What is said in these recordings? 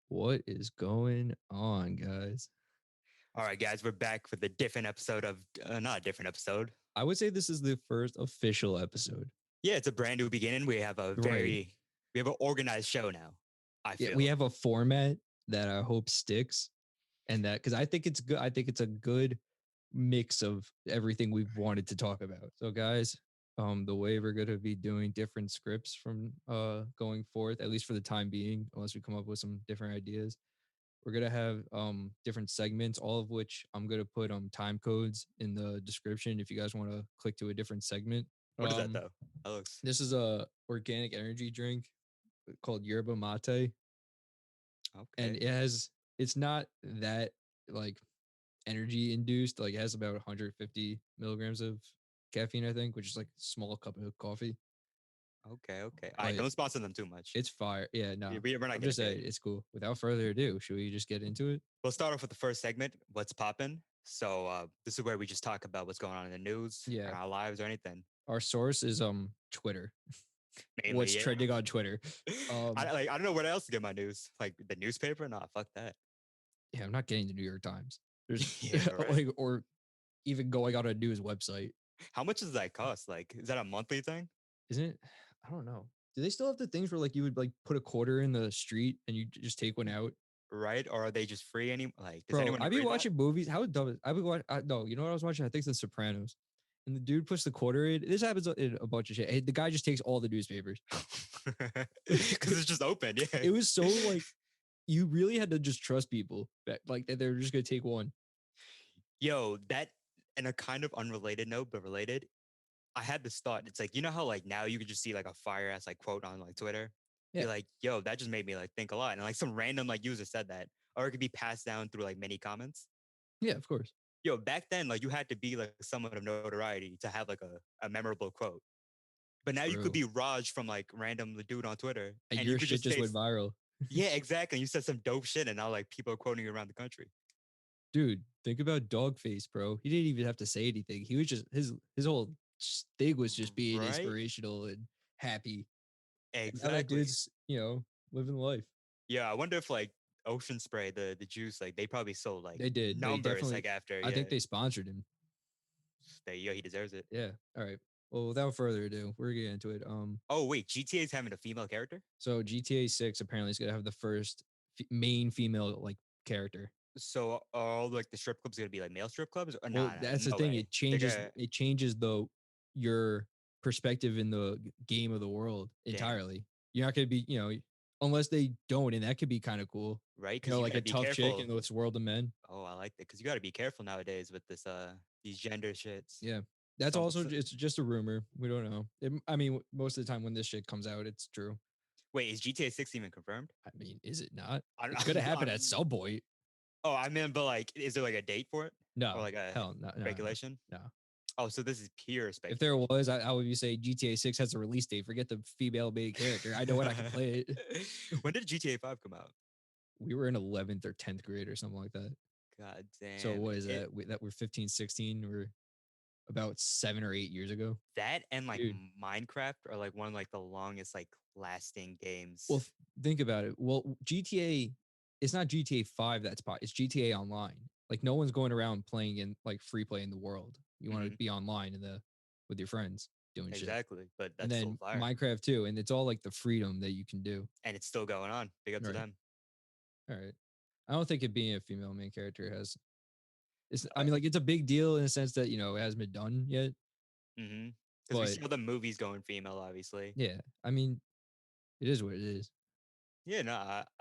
What is going on, guys? All right, guys, we're back with a different episode of not a different episode. I would say this is the first official episode. Yeah, it's a brand new beginning. We have Right. we have an organized show now. I Yeah, we feel have a format that I hope sticks, and that because I think it's good. I think it's a good mix of everything we've wanted to talk about. So, guys, the way we're going to be doing different scripts from going forth, at least for the time being, unless we come up with some different ideas. We're gonna have different segments, all of which I'm gonna put time codes in the description if you guys want to click to a different segment. what is that Um, though? That looks this is a organic energy drink called yerba mate, and okay. it's not that like energy induced. Like it has about 150 milligrams of caffeine, I think, which is like a small cup of coffee. Okay. All right, But don't sponsor them too much. it's fire. Yeah, no, We're not I'm getting just saying paid. it's cool. Without further ado, should we just get into it? We'll start off with the first segment. What's poppin'? So this is where we just talk about what's going on in the news, or Yeah, our lives, or anything. our source is Twitter. What's Mainly, trending on Twitter. I don't know where else to get my news. Like the newspaper? Nah, fuck that. Yeah, I'm not getting the New York Times. There's Yeah, right. like, or even going on a news website. How much does that cost? Like, is that a monthly thing? Isn't it? I don't know. Do they still have the things where like you would like put a quarter in the street and you just take one out? Right? Or are they just free? Like, does Bro, anyone I be read that? watching movies. How dumb is I be watching? No, you know what I was watching? I think it's The Sopranos. And the dude puts the quarter in. This happens in a bunch of shit. Hey, the guy just takes all the newspapers. Because it's just open. Yeah. It was so like you really had to just trust people that like that they're just gonna take one. Yo, that, and a kind of unrelated note, but related. I had this thought. It's like, you know how like now you could just see like a fire ass like quote on like Twitter? Be Yeah, like, yo, that just made me like think a lot. And like some random like user said that. Or it could be passed down through like many comments. yeah, of course. Yo, back then, like you had to be like someone of notoriety to have like a memorable quote. But now you could True. be Raj from like random dude on Twitter, And and you your could shit just just say, went viral. yeah, exactly. And you said some dope shit, and now like people are quoting you around the country. Dude, think about Dogface, bro. He didn't even have to say anything. He was just his whole thing was just being Right? inspirational and happy. And now that Exactly. dude's, living life. Yeah, I wonder if like Ocean Spray, the juice, like they probably sold like They did. They numbers definitely like after, I yeah. think they sponsored him. They, yo, he deserves it. Yeah. All right. Well, without further ado, we're getting into it. Oh wait, GTA is having a female character. So GTA 6 apparently is gonna have the first main female like character. So all like the strip clubs gonna be like male strip clubs? Or Well, nah, that's the no thing. way. It They're changes gonna it changes the your perspective in the game of the world damn, entirely. You're not gonna be, unless they don't, and that could be kind of cool. right? Because you Like gotta a be tough chick careful. in this world of men. Oh, I like that because you gotta be careful nowadays with this these gender shits. Yeah. That's Some, also so, it's just a rumor. We don't know. I mean, most of the time when this shit comes out, it's true. wait, is GTA 6 even confirmed? I mean, is it not? I'm, It's gonna happen at I'm, some point. oh, I mean, but like, is there like a date for it or No, like a hell, no, no, no, regulation? no. Oh, so this is pure If there speculation. was, I would you say GTA 6 has a release date. Forget the female main character. I know when I can play it. When did GTA 5 come out? We were in 11th or 10th grade or something like that. God So damn. what is that? That we're 15, 16. We're about 7 or 8 years ago. That and like Dude. Minecraft are like one of like the longest like lasting Well, games. think about it. Well, GTA, it's not GTA 5 that's pot. It's GTA Online. Like no one's going around playing in like free play in the world. You want to Hmm. be online with your friends doing shit. Exactly, but And that's still then fire, Minecraft too. And it's all like the freedom that you can do. and it's still going on. Big up to Right. them. All right. I don't think it being a female main character has I Uh, mean, like it's a big deal in the sense that, it hasn't been done yet. because we But see all the movies going female, obviously. yeah, I mean, it is what it is. Yeah, no,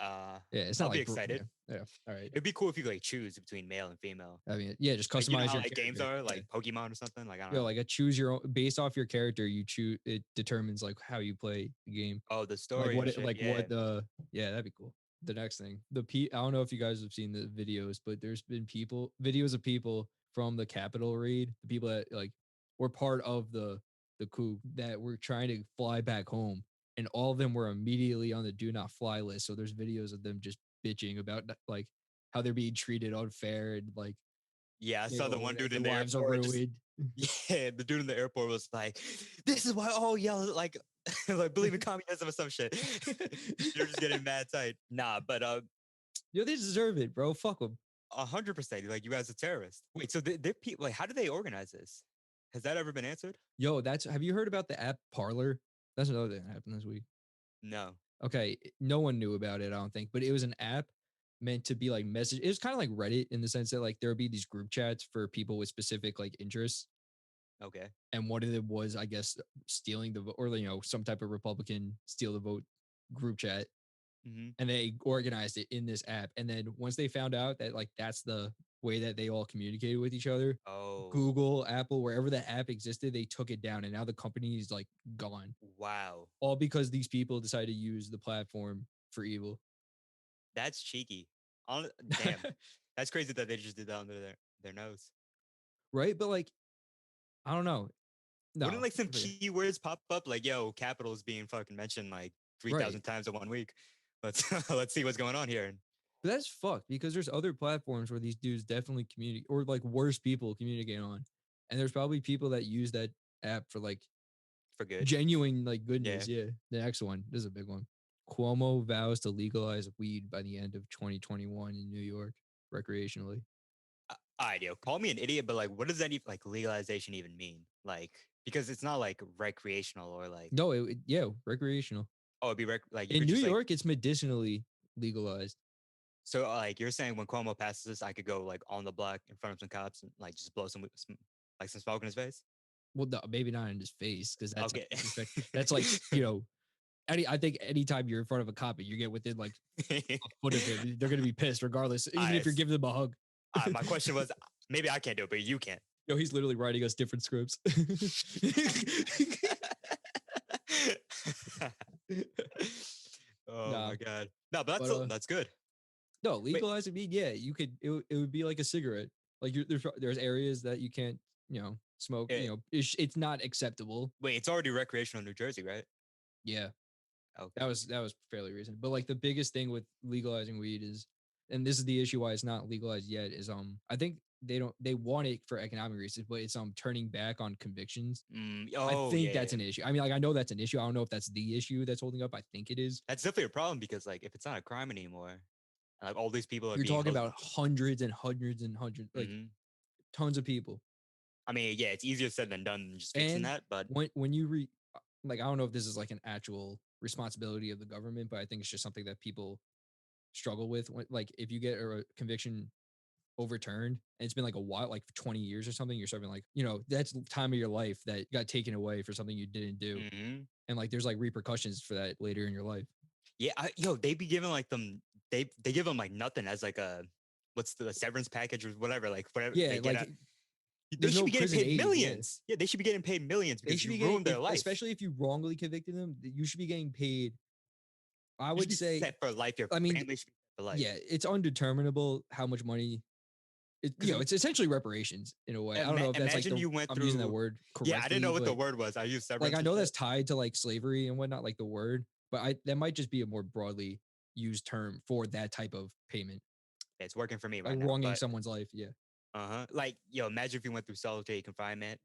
Yeah, it's I'll not be like excited. yeah. All right. It'd be cool if you could like choose between male and female. I mean, yeah, just Like you know customize how your like games character. are, Yeah. like Pokemon or something. Like I don't Yeah, know. like a choose your own based off your character, you choose it determines like how you play the game. Oh, the Like story and shit. Yeah. yeah, that'd be cool. The next thing. I don't know if you guys have seen the videos, but there's been videos of people from the Capitol raid, the people that like were part of the coup that were trying to fly back home. And all of them were immediately on the do not fly list. So there's videos of them just bitching about like how they're being treated unfair and like Yeah, I saw the one that dude their in the lives are airport just ruined. yeah, the dude in the airport was like, "This is why all y'all like like believe in communism or some shit." You're just getting mad tight. Nah, but Yo, they deserve it, bro. Fuck them. 100%. Like you guys are terrorists. Wait, so they're people. Like, how do they organize this? Has that ever been answered? Yo, that's have you heard about the app Parlor? That's another thing that happened this week. No. Okay, no one knew about it, I don't think, but it was an app meant to be like message. It was kind of like Reddit in the sense that like there would be these group chats for people with specific like interests. Okay. And one of them was, I guess, stealing the vote, or some type of Republican steal the vote group chat. Mm-hmm. And they organized it in this app. And then once they found out that like that's the way that they all communicated with each other, Oh, Google, Apple, wherever the app existed, they took it down, and now the company is like gone. wow. All because these people decided to use the platform for evil. That's cheeky. Damn. That's crazy that they just did that under their nose. Right? But like, I don't know. Wouldn't No, like some I forget. keywords pop up like, yo, capital is being fucking mentioned like Right. 3,000 times in 1 week. Let's let's see what's going on here. But that's fucked because there's other platforms where these dudes definitely communicate, or like worse people communicate on. And there's probably people that use that app for like For good. genuine like Yeah. goodness. Yeah. The next one, this is a big one. Cuomo vows to legalize weed by the end of 2021 in New York recreationally. All right, yo, call me an idiot, but like, what does that even like legalization even mean? Like, because it's not like recreational or like, No, yeah, recreational. oh, it'd be like you In could New just like, York, it's medicinally legalized. so like you're saying when Cuomo passes this, I could go like on the block in front of some cops and like just blow like some smoke in his face. Well, no, maybe not in his face because that's like Okay. disrespect. That's like, I think anytime you're in front of a cop and you get within like a foot of him, they're gonna be pissed regardless, even if you're giving them a hug. My question was, maybe I can't do it, but you can. Yo, he's literally writing us different scripts. Oh Nah, my god. No, but but that's good. no, Wait, legalizing weed, yeah, you could. It would be like a cigarette. Like there's areas that you can't, smoke. eh, It's not acceptable. wait, it's already recreational in New Jersey, right? Yeah, Okay. that was fairly recent. But like the biggest thing with legalizing weed is, and this is the issue why it's not legalized yet, is I think they want it for economic reasons, but it's turning back on convictions. I Oh think yeah, that's yeah. an issue. I mean, like I know that's an issue. I don't know if that's the issue that's holding up. I think it is. That's definitely a problem because like if it's not a crime anymore, and, like all these people are You're being talking hooked. about hundreds and hundreds and hundreds, like Hmm. tons of people. I mean, yeah, it's easier said than done than just fixing And that, but when you like, I don't know if this is like an actual responsibility of the government, but I think it's just something that people struggle with. When, like, if you get a conviction overturned and it's been like a while, like 20 years or something, you're serving like, that's time of your life that got taken away for something you didn't do. hmm And like, there's like repercussions for that later in your life. yeah, yo, they be giving like them they give them like nothing as like a what's the severance package or whatever, like whatever Yeah. they get Like, at. They there's should no be getting prison paid aid. Yeah. millions. Yeah, they should be getting paid millions They because should you be getting, ruined their life. especially if you wrongly convicted them, you should be getting paid. I You should would be say, set for life. Your I mean, family should be set for life. yeah, it's undeterminable how much money Because it's essentially reparations in a way. I don't know if that's like imagine you went I'm using that through. word Yeah, I didn't know correctly, what the but word was. I used like severance I and know that's shit. tied to like slavery and whatnot, like the word, but that might just be a more broadly used term for that type of payment, It's working for me like right now. wronging But someone's life. Yeah, like yo, imagine if you went through solitary confinement,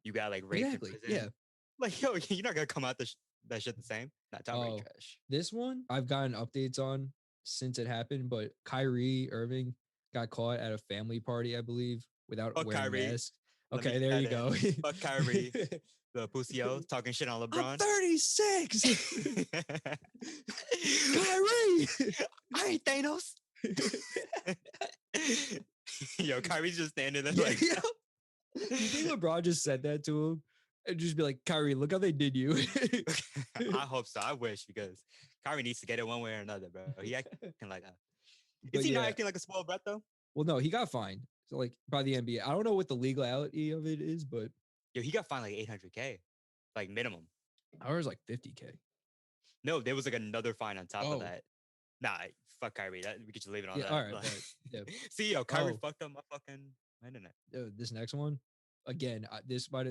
you got like raped in exactly. Yeah. prison. Like yo, you're not gonna come out that shit the same. Not tolerate Oh, trash. this one I've gotten updates on since it happened, but Kyrie Irving got caught at a family party, I believe, without Fuck wearing Kyrie. masks. Let me Okay, get there that you in. go. Fuck Kyrie, the pussyo talking shit on I'm LeBron. 36. Kyrie. I ain't Thanos. Yo, Kyrie's just standing there Yeah, like, yeah. Do you think LeBron just said that to him and just be like, Kyrie, look how they did you? I hope so. I wish because Kyrie needs to get it one way or another, bro. He acting like a. Is But he not yeah, acting like a spoiled brat though? well, no, he got fined. So like by the NBA, I don't know what the legality of it is, but Yo, he got fined like 800K, like minimum. ours like 50K. No, there was like another fine on top of Oh, that. Nah, fuck Kyrie. That we could just leave it on yeah. All that. right, Like, but yeah. see, yo, Kyrie Oh, fucked up my fucking internet. this next one, again, this might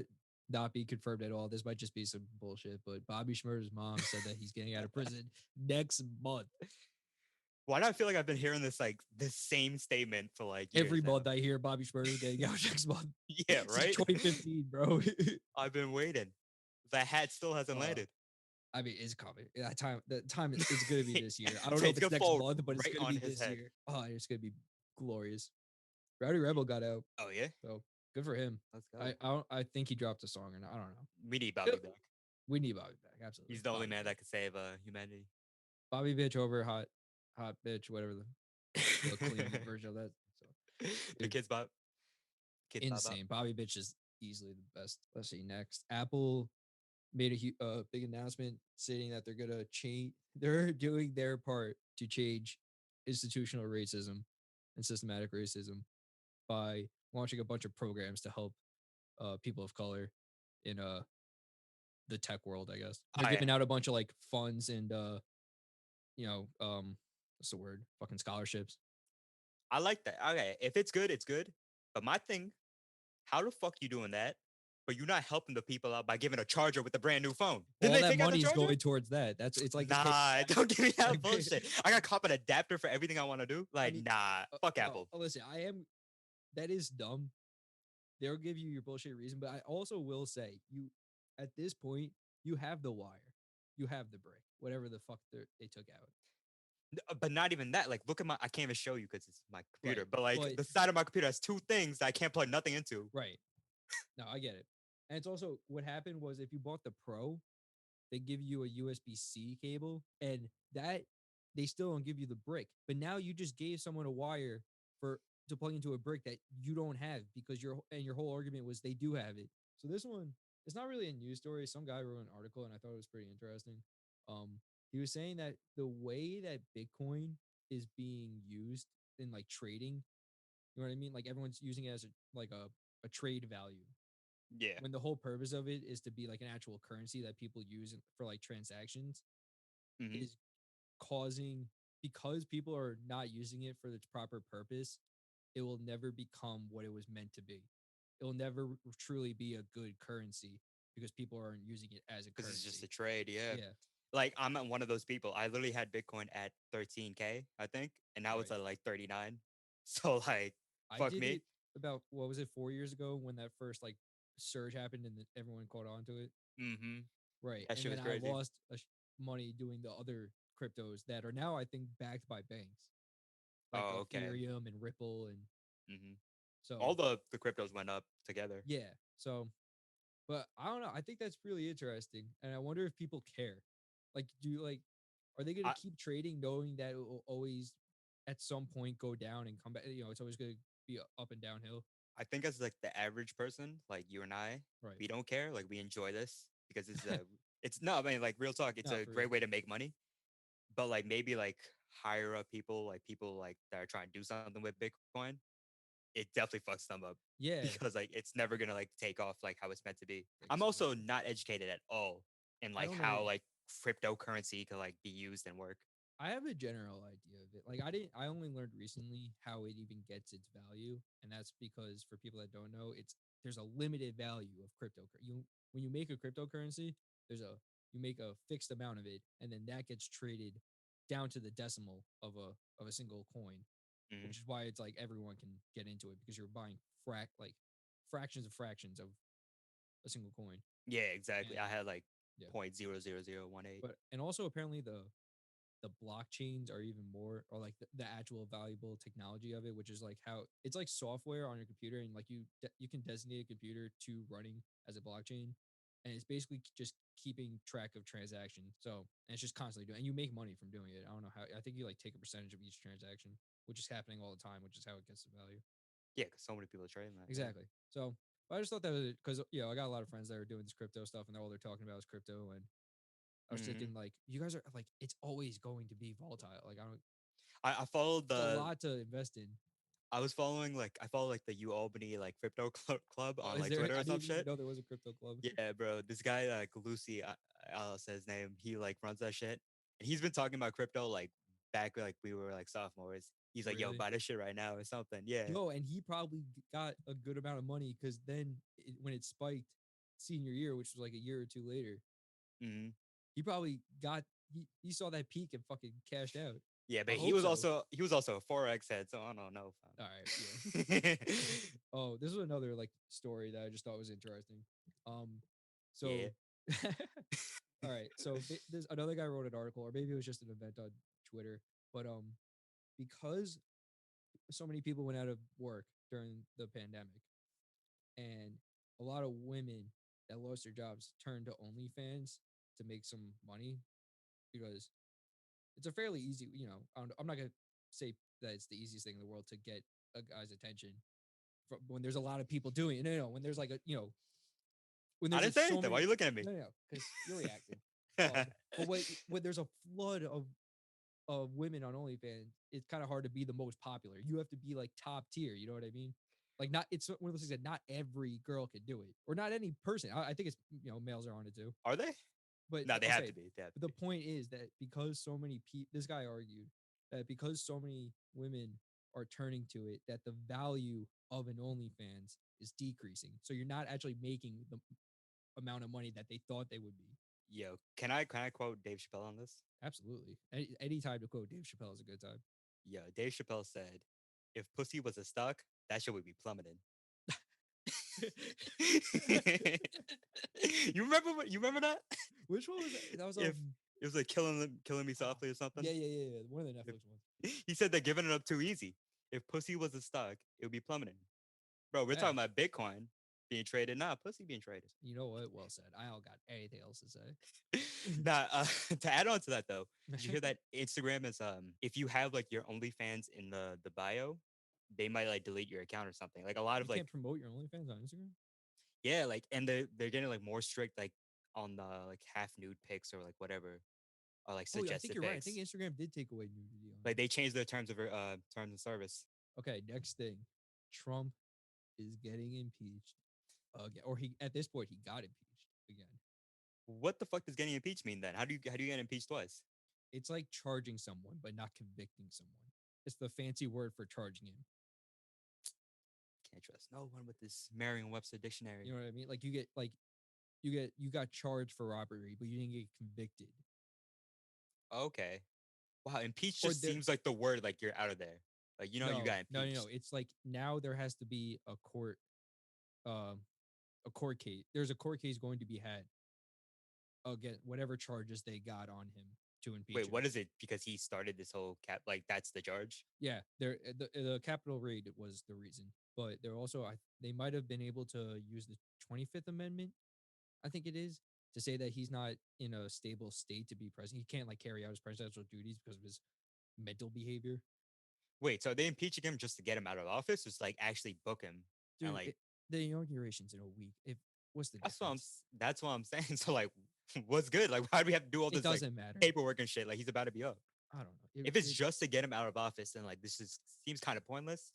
not be confirmed at all. This might just be some bullshit. But Bobby Schmurder's mom said that he's getting out of prison next month. Why do I feel like I've been hearing this like the same statement for like Every years now? month I hear Bobby Schmurder's getting out next month. Yeah, Since right. 2015, bro. I've been waiting. The hat still hasn't uh, landed. I mean, it's coming. That time is going to be this year. I don't know if It's it's gonna next fall month, but it's right going to on be his this head. year. Oh, it's going to be glorious. Rowdy Rebel got out, Oh yeah, so good for him. let's I go. I, don't, I think he dropped a song, and I don't know. We need Bobby Yep. back. We need Bobby back. Absolutely, He's the only Bobby man bitch. that could save humanity. Bobby bitch over hot bitch, whatever the clean version of that. So, The dude, kids bop, kids bop bop. insane. Bobby bitch is easily the best. Let's see next. Apple made a big announcement stating that they're gonna change. They're doing their part to change institutional racism and systematic racism by launching a bunch of programs to help people of color in the tech world. I guess they're Oh yeah, giving out a bunch of like funds and what's the word? Fucking scholarships. I like that. Okay, if it's good, it's good. But my thing, how the fuck you doing that? But you're not helping the people out by giving a charger with a brand new phone. Didn't All they that take out the money is charger? going towards that. It's like paying Nah, back. don't give me that Like, bullshit. I got cop an adapter for everything I want to do. I Like, mean, nah, fuck no. Apple. Listen, I am. That is dumb. They'll give you your bullshit reason, but I also will say you at this point you have the wire, you have the brick, whatever the fuck they took out. But not even that. Like, look at my. I can't even show you because it's my computer. Right, But like, but the side of my computer has two things that I can't plug nothing into. right. No, I get it. And it's also what happened was if you bought the Pro, they give you a USB-C cable, and that they still don't give you the brick. But now you just gave someone a wire for to plug into a brick that you don't have because your whole argument was they do have it. So this one, it's not really a news story. Some guy wrote an article and I thought it was pretty interesting. Um, he was saying that the way that Bitcoin is being used in like trading, you know what I mean? Like everyone's using it as a trade value Yeah. when the whole purpose of it is to be like an actual currency that people use for like transactions Hmm. is causing because people are not using it for its proper purpose, it will never become what it was meant to be. It will never truly be a good currency because people aren't using it as a Because it's just a currency. trade. Yeah. Yeah, Like, I'm one of those people. I literally had Bitcoin at 13K, I think, and now it's right. at like 39. So like, I fuck did me. it about what was it 4 years ago when that first like surge happened and everyone caught on to it. Hmm. Right. That And shit then was I crazy. lost money doing the other cryptos that are now, I think, backed by banks like Oh, okay. Ethereum and Ripple. And Hmm. All so, the cryptos went up together. yeah. So, but I don't know. I think that's really interesting. And I wonder if people care. Like, are they going to I keep trading knowing that it will always at some point go down and come back? It's always going to be up and downhill. I think as like the average person, like you and I, Right. we don't care. Like we enjoy this because it's no, I mean like real talk. It's Not a for real. great way to make money. But like maybe like higher up people like that are trying to do something with Bitcoin, it definitely fucks them up Yeah. because like it's never gonna like take off like how it's meant to be. I'm also Exactly. not educated at all in I like don't know. how like cryptocurrency could like be used and work. I have a general idea of it. Like I only learned recently how it even gets its value, and that's because for people that don't know, there's a limited value of crypto. You when you make a cryptocurrency, there's a you make a fixed amount of it, and then that gets traded down to the decimal of a single coin, Hmm. which is why it's like everyone can get into it because you're buying fractions of fractions of a single coin. Yeah, exactly. I And had like yeah, 0.00018. but and also apparently the blockchains are even more or like the actual valuable technology of it, which is like how it's like software on your computer and like you can designate a computer to running as a blockchain, and it's basically just keeping track of transactions. So and it's just constantly doing and you make money from doing it. I don't know how. I think you like take a percentage of each transaction, which is happening all the time, which is how it gets the value. Yeah, because so many people are trading that. Yeah. Exactly. So but I just thought that was because I got a lot of friends that are doing this crypto stuff and all they're talking about is crypto. And I was Hmm. thinking like you guys are like it's always going to be volatile. Like I don't I followed it's a the lot to invest in. I follow like the U Albany like crypto club Oh, on is like there? Twitter I or some didn't even shit. know there was a crypto club. Yeah, bro. This guy like Lucy, I'll say his name. He like runs that shit, and he's been talking about crypto like back like we were like sophomores. He's like, "Yo, Really? buy this shit right now or something." Yeah. Yo, and he probably got a good amount of money because then when it spiked senior year, which was like a year or two later, Hmm. he probably he saw that peak and fucking cashed out. Yeah, I but hope so. he was also a forex head, so I don't know. All right, yeah. Fam. Oh, this is another like story that I just thought was interesting. Um, Yeah. so All right. So there's another guy wrote an article, or maybe it was just an event on Twitter, but because so many people went out of work during the pandemic, and a lot of women that lost their jobs turned to OnlyFans to make some money because it's a fairly easy, I'm not gonna say that it's the easiest thing in the world to get a guy's attention when there's a lot of people doing it. No, when there's like when I there's didn't like say so anything. Why are many, you looking at me? no, because you're reacting. But when there's a flood of women on OnlyFans, it's kind of hard to be the most popular. You have to be like top tier. You know what I mean? Like not, it's one of those things that not every girl can do it, or not any person. I think it's males are on it too. Are they? But No, they have okay, to be. They have to but the be. point is that because so many people, this guy argued that because so many women are turning to it, that the value of an OnlyFans is decreasing. So you're not actually making the amount of money that they thought they would be. Yo, can I quote Dave Chappelle on this? Absolutely. Any time to quote Dave Chappelle is a good time. Yo, Dave Chappelle said, "If pussy was a stock, that shit would be plummeting." You remember that? Which one was that? That was If it was like killing me oh, softly or something. yeah. One of the If, Netflix ones. he said they're giving it up too easy. If pussy was a stock, it would be plummeting. Bro, we're talking Hey, about Bitcoin being traded, not pussy being traded. you know what? Well said. I don't got anything else to say. Nah, to add on to that though, did you hear that Instagram is if you have like your OnlyFans in the bio, they might like delete your account or something. Like a lot You of like can't promote your OnlyFans on Instagram? yeah, like and they're getting like more strict like on the like half nude pics or like whatever or like Oh, I think suggested you're right. I think pics. Instagram did take away nudity on Like there. they changed their terms of service. Okay, next thing. Trump is getting impeached again. Or he at this point he got impeached again. What the fuck does getting impeached mean then? How do you get impeached twice? It's like charging someone but not convicting someone. It's the fancy word for charging him. Can't trust no one with this Merriam-Webster dictionary. You know what I mean? Like you got charged for robbery, but you didn't get convicted. Okay. Wow, impeach Or just there seems like the word like you're out of there. Like you got no. impeached. It's like now there has to be um a court case. There's a court case going to be had again whatever charges they got on him to impeach Wait, him. what is it? Because he started this whole cap like that's the charge? Yeah, the Capitol raid was the reason, but they're also they might have been able to use the 25th Amendment, I think it is, to say that he's not in a stable state to be president. He can't like carry out his presidential duties because of his mental behavior. Wait, so are they impeaching him just to get him out of office? Or just like actually book him and Dude, like the inauguration's in a week. If what's the difference? that's what I'm saying. So like what's good? Like why do we have to do all It this like doesn't matter. paperwork and shit? Like he's about to be up. I don't know. If it's just to get him out of office, then like this is seems kind of pointless.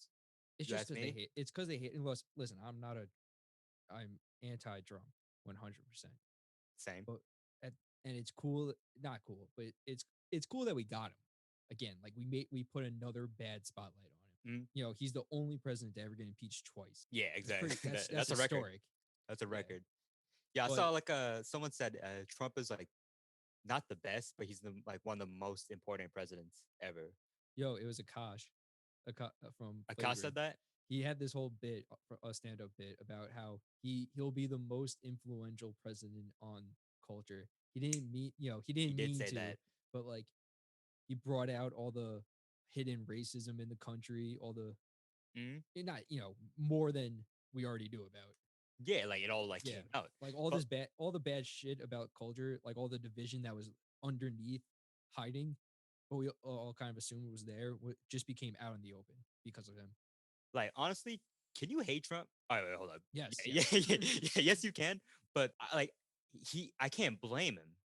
It's You just ask because they me? hate. It's because they hate. And listen, I'm anti-Trump 100%. Same. But at, and it's cool, not cool, but it's cool that we got him again. Like we put another bad spotlight on him. Mm, He's the only president to ever get impeached twice. yeah, That's exactly. pretty. That's That's a record. historic. That's a Yeah, record. Yeah, I but saw like someone said Trump is like not the best, but he's the like one of the most important presidents ever. it was Akash, from Akash Flagrant. said that. He had this whole bit, a stand-up bit about how he'll be the most influential president on culture. He He didn't did mean say to, that. but like he brought out all the hidden racism in the country, all the Mm, not more than we already knew about. yeah, like it all like Yeah, came out. like But all the bad shit about culture, like all the division that was underneath hiding, but we all kind of assumed it was there, just became out in the open because of him. like honestly, can you hate Trump? All right, wait, hold up. Yes, Yeah, yes. yes, you can. But like I can't blame him.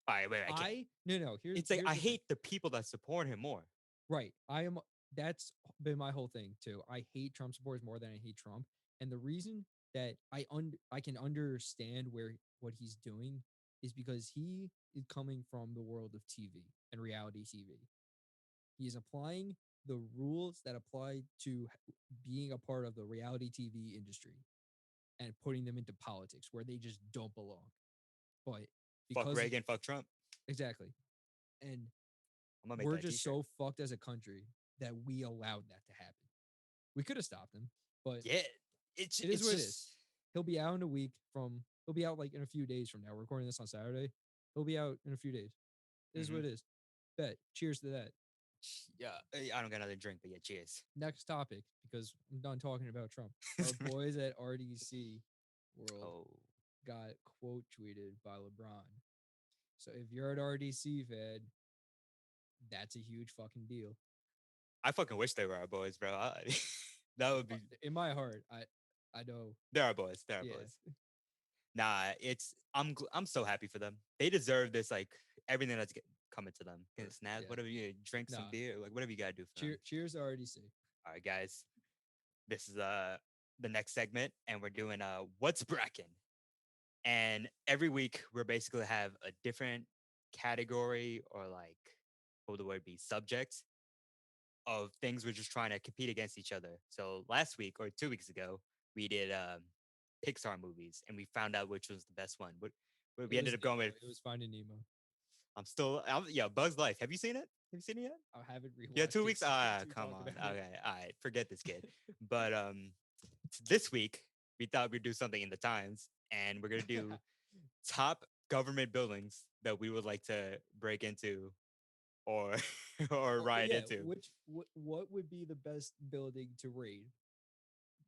All right, wait, I can't. I no. It's like Here's I the thing. hate the people that support him more. Right. I am. That's been my whole thing too. I hate Trump supporters more than I hate Trump, and the reason that I can understand where what he's doing is because he is coming from the world of TV and reality TV. He is applying the rules that apply to being a part of the reality TV industry and putting them into politics where they just don't belong. But Fuck because Reagan, fuck Trump. exactly, and I'm gonna make we're that a just t-shirt. so fucked as a country that we allowed that to happen. We could have stopped him, but Yeah, it is it's what it is. just He'll be out in a week from. He'll be out like in a few days from now. We're recording this on Saturday. It'll be out in a few days. This is Mm-hmm. what it is. Bet. Cheers to that. Yeah, I don't got another drink, but yeah, cheers. Next topic, because I'm done talking about Trump. Our boys at RDC World Oh, got quote tweeted by LeBron. So if you're an RDC fan, that's a huge fucking deal. I fucking wish they were our boys, bro. That would be. In my heart, I know. They're our boys. They're our Yeah. boys. Nah, I'm so happy for them. They deserve this, like everything that's coming to them. Get a snack, Yeah. whatever you drink, some Nah. beer, like whatever you gotta do for them. Cheers to RDC. All right, guys. This is the next segment, and we're doing what's Brackin. And every week we're basically have a different category or like what would the word be subject of things we're just trying to compete against each other. So last week or 2 weeks ago, we did Pixar movies, and we found out which was the best one. But It we was ended up going Nemo. with. It was Finding Nemo. Yeah, Bug's Life. Have you seen it? Have you seen it yet? I haven't Yeah, rewatched two it weeks. to Come talk on. about it. Okay, all right. Forget this kid. But this week we thought we'd do something in the Times, and we're gonna do top government buildings that we would like to break into or or Well, ride yeah, into. what would be the best building to raid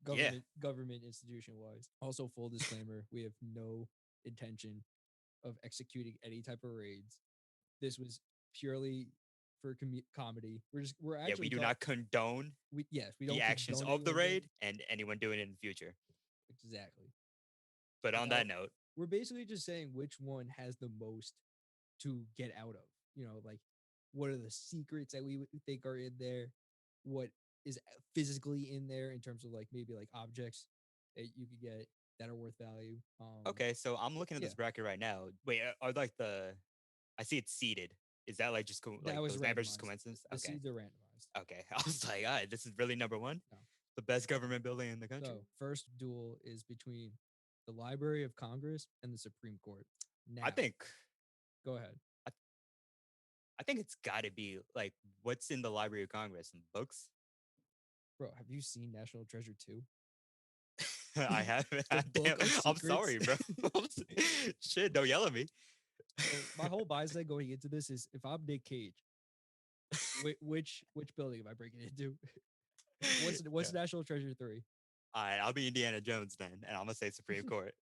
Yeah, government institution wise? Also, full disclaimer, we have no intention of executing any type of raids. This was purely for comedy. We're yeah. We actually do talk not condone we yes, we the don't actions condone of the anyone doing raid and anyone doing it in the future. exactly. But on Now, that note, we're basically just saying which one has the most to get out of. Like what are the secrets that we would think are in there? What is physically in there in terms of like maybe like objects that you could get that are worth value. okay. So I'm looking at Yeah, this bracket right now. Wait, are like the? I see it's seated. Is that like just that like was those numbers just randomized. coincidence? The Okay, seeds are randomized. okay. I was like, all right, this is really number one, No. the best government building in the country. So first duel is between the Library of Congress and the Supreme Court. I Now, think go ahead. I, I think it's got to be like what's in the Library of Congress, some books. Bro, have you seen National Treasure 2? I have. The Damn, book of I'm secrets. sorry, bro. Shit, don't yell at me. So my whole mindset going into this is if I'm Nick Cage, which building am I breaking into? Yeah. What's National Treasure 3? All right, I'll be Indiana Jones then, and I'm gonna say Supreme Court.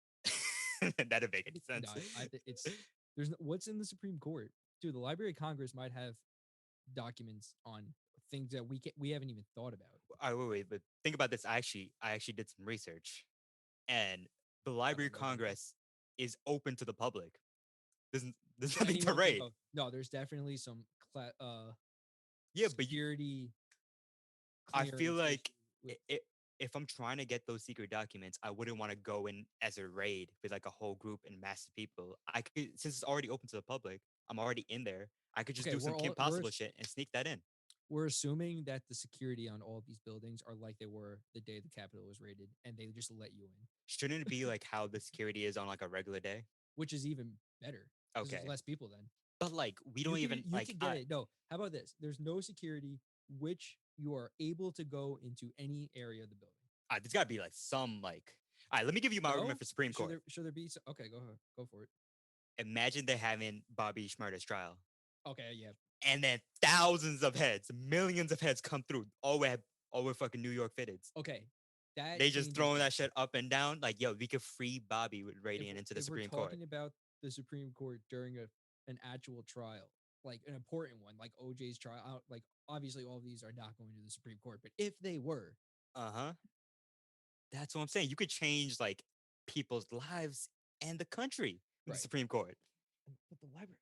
That didn't make any No, sense. I think it's what's in the Supreme Court, dude. The Library of Congress might have documents on things that we haven't even thought about. All right, wait, but think about this. I actually did some research, and the I Library of don't know about that. Congress is open to the public. There's there's Yeah, nothing to anyone can raid. go. No, there's definitely some Yeah, but security I feel clearance issue like with. if I'm trying to get those secret documents, I wouldn't want to go in as a raid with like a whole group and massive people. I could, since it's already open to the public, I'm already in there. I could just Okay, do some Kim Possible shit and sneak that in. we're assuming that the security on all of these buildings are like they were the day the Capitol was raided, and they just let you in, Shouldn't it be like how the security is on like a regular day? which is even better because there's Okay, less people then. but like we don't even You like. could get it. No, how about this? There's no security, which you are able to go into any area of the building. There's got to be like some like. All right, let me give you my argument No, for Supreme Court. should there be? Okay, go ahead, go for it. Imagine they having Bobby Schmurder's trial, Okay, yeah. and then thousands of heads, millions of heads come through, all with fucking New York fitteds. Okay, that They just changes throwing the that shit up and down. Like, yo, we could free Bobby with radiant into the if we're Supreme Court. talking about the Supreme Court during an actual trial, like an important one, like OJ's trial. Like obviously, all of these are not going to the Supreme Court, but if they were, Uh-huh. That's what I'm saying. You could change like people's lives and the country with the right? Supreme Court. But the library,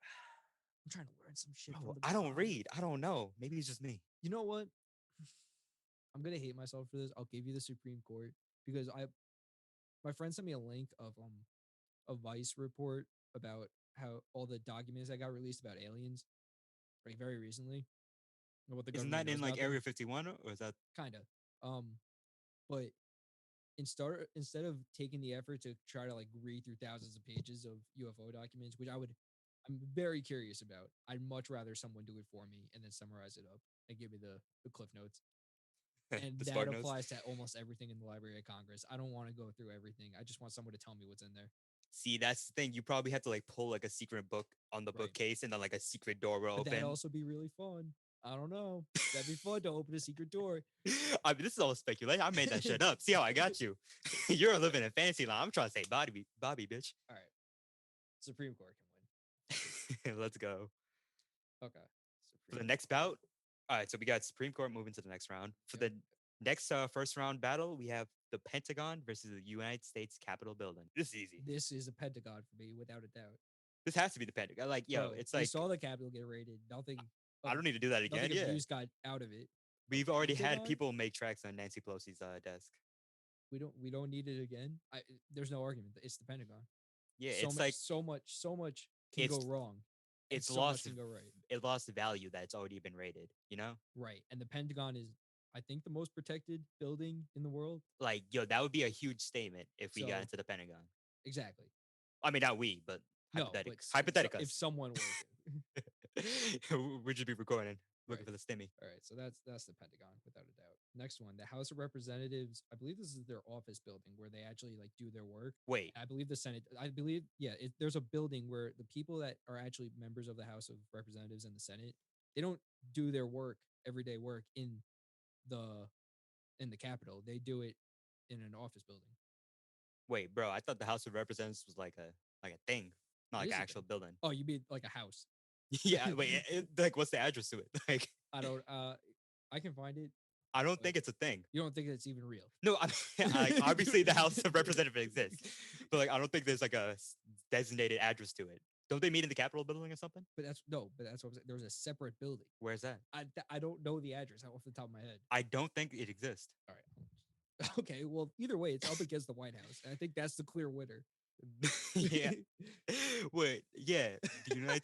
I'm trying to learn some shit from Bro, the I don't behind. read. I don't know. Maybe it's just me. You know what? I'm gonna hate myself for this. I'll give you the Supreme Court because my friend sent me a link of a Vice report about how all the documents that got released about aliens, like very recently, and what the Isn't government that knows in like about them. Area 51 or is that Kinda. But instead of taking the effort to try to like read through thousands of pages of UFO documents, which I'm very curious about. I'd much rather someone do it for me and then summarize it up and give me the cliff notes. And the that Spark Notes? applies to almost everything in the Library of Congress. I don't want to go through everything. I just want someone to tell me what's in there. See, that's the thing. You probably have to like pull like a secret book on the Right. bookcase, and then like a secret door will But that'd open. also be really fun. I don't know. That'd be fun to open a secret door. I mean, this is all speculation. I made that shit up. See how I got you? You're living in fantasy land. I'm trying to say Bobby, bitch. All right. Supreme Court can Let's go. win. Okay. For the Supreme next Court. bout, all right, so we got Supreme Court moving to the next round. For Yep. the next first round battle, we have the Pentagon versus the United States Capitol building. This is easy. This is a Pentagon for me, without a doubt. This has to be the Pentagon. Like, yo, Bro, it's we like saw the Capitol get raided. Nothing. I don't need to do that again. Nothing of Yeah, use got out of it. we've already had Pentagon? people make tracks on Nancy Pelosi's desk. We don't need it again. There's no argument. It's the Pentagon. Yeah, So it's much, like so much can go it's wrong. And it's so much lost can go right. it lost the value that it's already been rated. You know, Right. And the Pentagon is, I think, the most protected building in the world. like yo, that would be a huge statement if we got So into the Pentagon. exactly. I mean, not we, but No, but hypothetical. if someone were to. We'd just be recording, looking Right. for the stimmy. All right, so that's the Pentagon without a doubt. Next one, the House of Representatives. I believe this is their office building where they actually like do their work. Wait, I believe the Senate. I believe there's a building where the people that are actually members of the House of Representatives and the Senate, they don't do their work, everyday work the in the Capitol. They do it in an office building. wait, bro. I thought the House of Representatives was like a thing, not It like is an a actual thing. building. Oh, you mean like a house? Yeah, wait. Like, what's the address to it? Like, I don't. I can find it. I don't But think it's a thing. you don't think it's even real? No, I mean, like, obviously the House of Representatives exists, but like I don't think there's like a designated address to it. Don't they meet in the Capitol building or something? But that's no. But that's what I'm saying. There's a separate building. Where's that? I don't know the address off the top of my head. I don't think it exists. All right. Okay. Well, either way, it's up against the White House. And I think that's the clear winner. Yeah. Wait. Yeah. The United.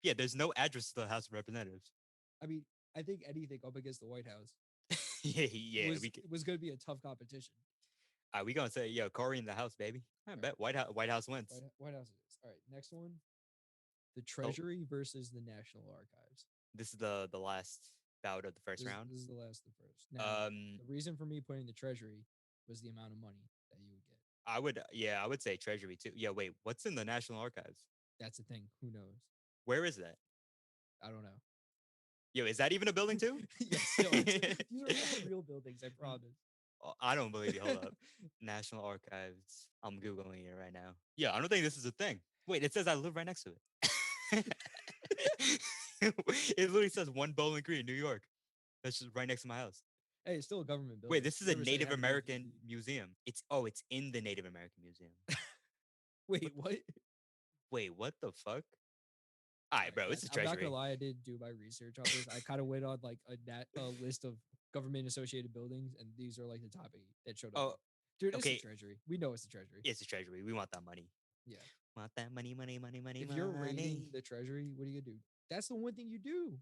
Yeah. There's no address to the House of Representatives. I mean, I think anything up against the White House Yeah. was going to be a tough competition. We gonna say, yo, KYRIE in the house, baby. I bet White House wins. White House it is. All right. Next one, the Oh, Treasury versus the National Archives. this is the last bout of the first round. This is the last of the first. Now, Um, the reason for me putting the Treasury was the amount of money that you would get. I would say Treasury too. Yeah. Wait. What's in the National Archives? That's the thing. Who knows? Where is that? I don't know. Yo, is that even a building too? Yes, no, these are all real buildings. I promise. Oh, I don't believe you. Hold up. National Archives. I'm Googling it right now. Yeah, I don't think this is a thing. Wait, it says I live right next to it. It literally says One Bowling Green, New York. That's just right next to my house. Hey, it's still a government building. Wait, this is a Never say Native Happy Birthday American to you. museum. It's in the Native American Museum. Wait, what? Wait, what the fuck? All right, bro, it's a I'm not treasury. gonna lie, I did do my research on this. I kind of went on like a list of government associated buildings, and these are like the top 8 that showed up. Oh, Dude, it's okay. the Treasury. We know it's the Treasury. It's a treasury. We want that money. Yeah. Want that money, money, money, money, If money. you're raiding the Treasury, what are you gonna do? That's the one thing you do.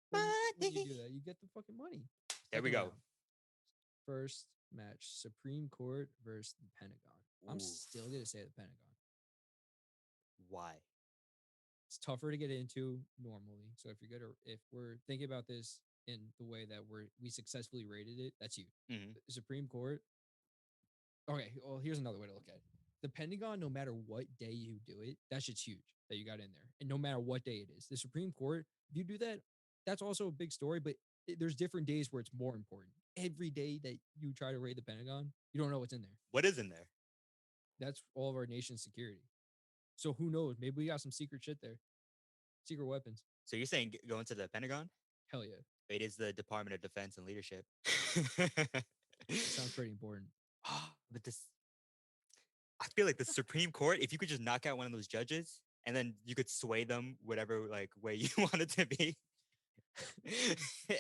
When you do that, you get the fucking money. There we Second go. round. First match: Supreme Court versus the Pentagon. I'm Oof. still gonna say the Pentagon. Why? It's tougher to get into normally. So if we're thinking about this in the way that we successfully rated it, that's you. Mhm. The Supreme Court. Okay, well, here's another way to look at it. The Pentagon, no matter what day you do it, that shit's huge that you got in there. And no matter what day it is. The Supreme Court, if you do that, that's also a big story, but there's different days where it's more important. Every day that you try to raid the Pentagon, you don't know what's in there. What is in there? That's all of our nation's security. So who knows? Maybe we got some secret shit there. Secret weapons. So you're saying go into the Pentagon? Hell yeah. It is the Department of Defense and Leadership. It sounds pretty important. But this, I feel like the Supreme Court, if you could just knock out one of those judges and then you could sway them whatever like way you want it to be.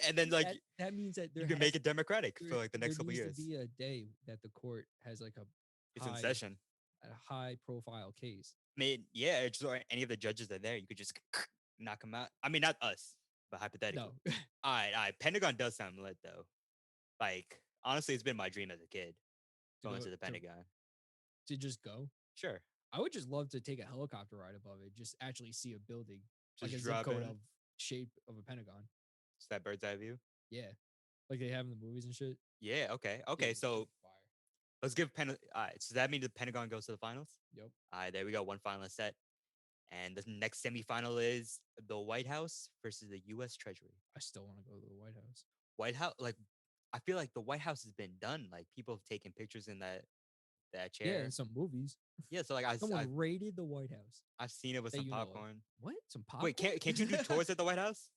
And then like that means that you can make it democratic for like the next couple there years. needs to be a day that the court has like It's in session. a high profile case. I mean, yeah, it's or any of the judges that are there, you could just knock them out. I mean, not us, but hypothetically. No. All right. Pentagon does sound lit though. Like honestly, it's been my dream as a kid going to the Pentagon. To just go. Sure. I would just love to take a helicopter ride above it, just actually see a building, Just like a drop zip code in. of shape of a Pentagon. It's that bird's eye view. Yeah, like they have in the movies and shit. Yeah. Okay. Dude, So fire. Let's give All right, so that means the Pentagon goes to the finals. Yep. All right, there we go. One finalist set. And the next semifinal is the White House versus the U.S. Treasury. I still want to go to the White House. White House, like, I feel like the White House has been done. Like, people have taken pictures in that Yeah, in chair. some movies. Yeah, so like Someone raided the White House I've seen it with that some you know of. popcorn. What? Some popcorn? Wait, can't you do tours at the White House?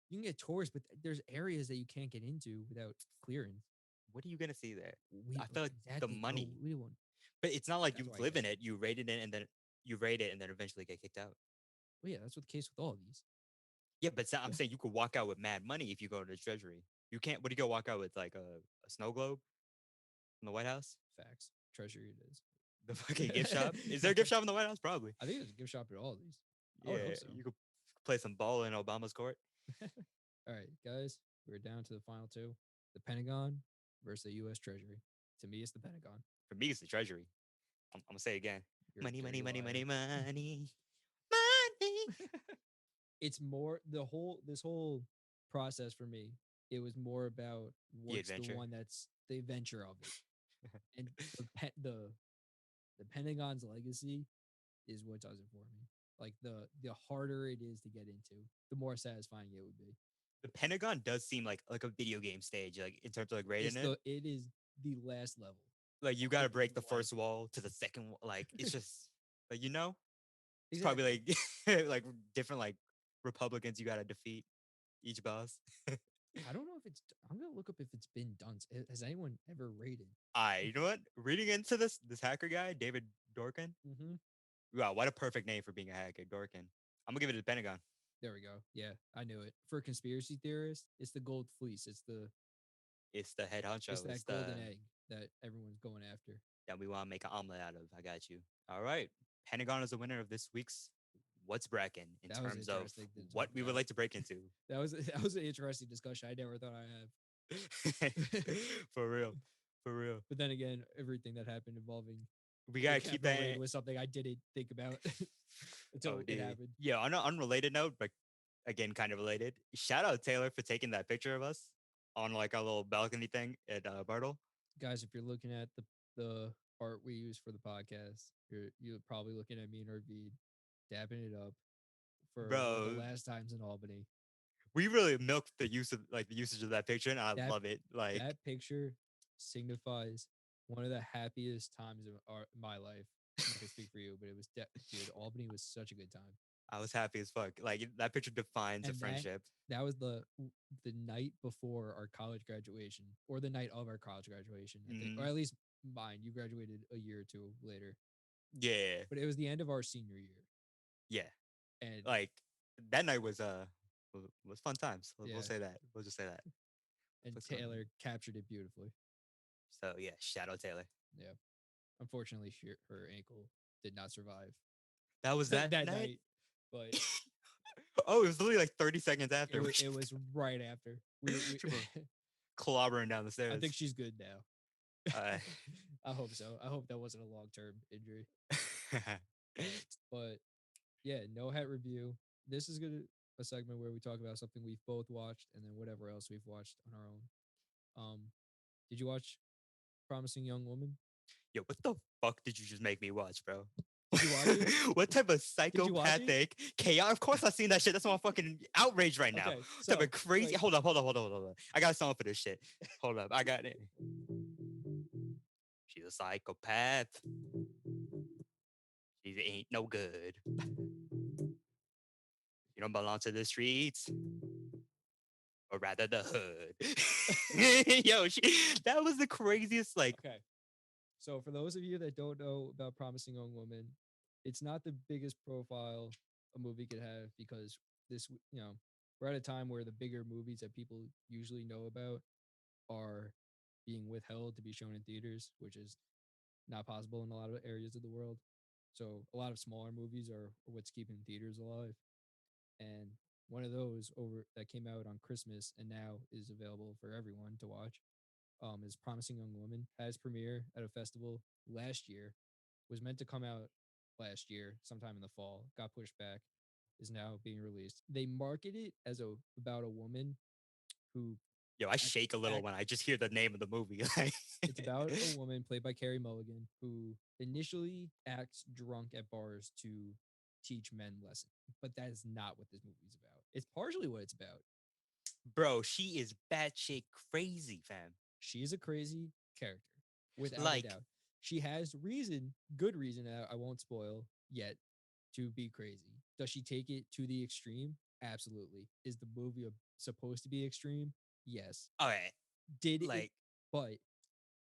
You can get tours, but there's areas that you can't get into without clearance. What are you gonna see there? We I feel like the exactly, bro. money, We won't. but it's not like That's you why I live guess. in it. You rated it and then you rate it and then eventually get kicked out. Well, yeah, that's what the case with all of these. Yeah, but I'm saying you could walk out with mad money if you go to the Treasury. You can't. What do you go walk out with? Like a snow globe from the White House? Facts. Treasury it is. The fucking gift shop? Is there a gift shop in the White House? Probably. I think there's a gift shop at all of these. I would Yeah, hope so. you could play some ball in Obama's court. All right, guys, we're down to the final two: the Pentagon versus the U.S. Treasury. To me, it's the Pentagon. For me, it's the Treasury. I'm gonna say it again. You're Money, a money, dirty money, liar. money, money, money. It's more this whole process for me. It was more about The what's the adventure. one that's the adventure of it, and the Pentagon's legacy is what does it for me. Like the harder it is to get into, the more satisfying it would be. The Pentagon does seem like a video game stage, like in terms of like rating it. It is the last level. Like you got to It is break the like first wall to the second. Like it's just like it's probably exactly. like like different like Republicans you got to defeat each boss. I don't know if it's. I'm gonna look up if it's been done. Has anyone ever rated? You know what? Reading into this hacker guy, David Dorkin. Mm-hmm. Wow, what a perfect name for being a hacker, Dorkin. I'm gonna give it to the Pentagon. There we go. Yeah, I knew it. For conspiracy theorists, it's the gold fleece. It's the head It's honcho. It's that the golden egg that everyone's going after. that we want to make an omelet out of. I got you. All right. Pentagon is the winner of this week's What's Brackin in That was terms of interesting to what talk we would about. like to break into. That was an interesting discussion. I never thought I have. For real. For real. But then again, everything that happened involving We the gotta keep Capitol that raid was something I didn't think about Oh, until it dude. happened. Yeah, on an unrelated note, but again, kind of related. Shout out Taylor for taking that picture of us on like a little balcony thing at Bartle. Guys, if you're looking at the art we use for the podcast, you're probably looking at me and Arvid dapping it up for one of the Bro, last times in Albany. we really milked the usage of that picture, and I That love it. Like, that picture signifies one of the happiest times of my life. I'm not gonna speak for you, but it was dude. Albany was such a good time, I was happy as fuck. Like that picture defines a and friendship. that was the night before our college graduation, or the night of our college graduation, I think, or Hmm. at least mine. You graduated a year or two later, Yeah, but it was the end of our senior year, yeah. and Like that night was fun times. We'll yeah, say that. We'll just say that. and What's going on? Taylor captured it beautifully. So yeah, shout out Taylor. Yeah, unfortunately, her ankle did not survive That was that that night. night, but Oh, it was literally like 30 seconds after. it was right after we She were clobbering down the I stairs. think she's good now. Uh, I hope so. I hope that wasn't a long term injury. But yeah, no hat review. This is gonna a segment where we talk about something we've both watched and then whatever else we've watched on our own. Did you watch Promising Young Woman? Yo, what the fuck did you just make me watch, bro? Did you watch it? What type of Did you watch it? psychopathic chaos? Of course I seen that shit. That's why I'm fucking outraged right now. Okay, Type so of crazy. like, Hold up, hold up, hold up, hold up. I got a song for this shit. Hold up, I got it. She's a psychopath. She ain't no good. You don't belong to the streets, or rather the hood. Yo, that was the craziest. Like, okay. So for those of you that don't know about Promising Young Woman, it's not the biggest profile a movie could have because we're at a time where the bigger movies that people usually know about are being withheld to be shown in theaters, which is not possible in a lot of areas of the world. So a lot of smaller movies are what's keeping theaters alive. And one of those over that came out on Christmas and now is available for everyone to watch is Promising Young Woman. Has premiere at a festival last year. Was meant to come out last year, sometime in the fall. Got pushed back. Is now being released. They market it as about a woman who Yo, I Ac- shake a little ac- when I just hear the name of the movie. Like, It's about a woman played by Carrie Mulligan who initially acts drunk at bars to teach men lessons, but that is not what this movie is about. It's partially what it's about. bro, she is batshit crazy, fam. She is a crazy character, without a Like, doubt. She has reason, good reason, I won't spoil yet, to be crazy. Does she take it to the extreme? Absolutely. Is the movie supposed to be extreme? Yes. okay, Did it? like But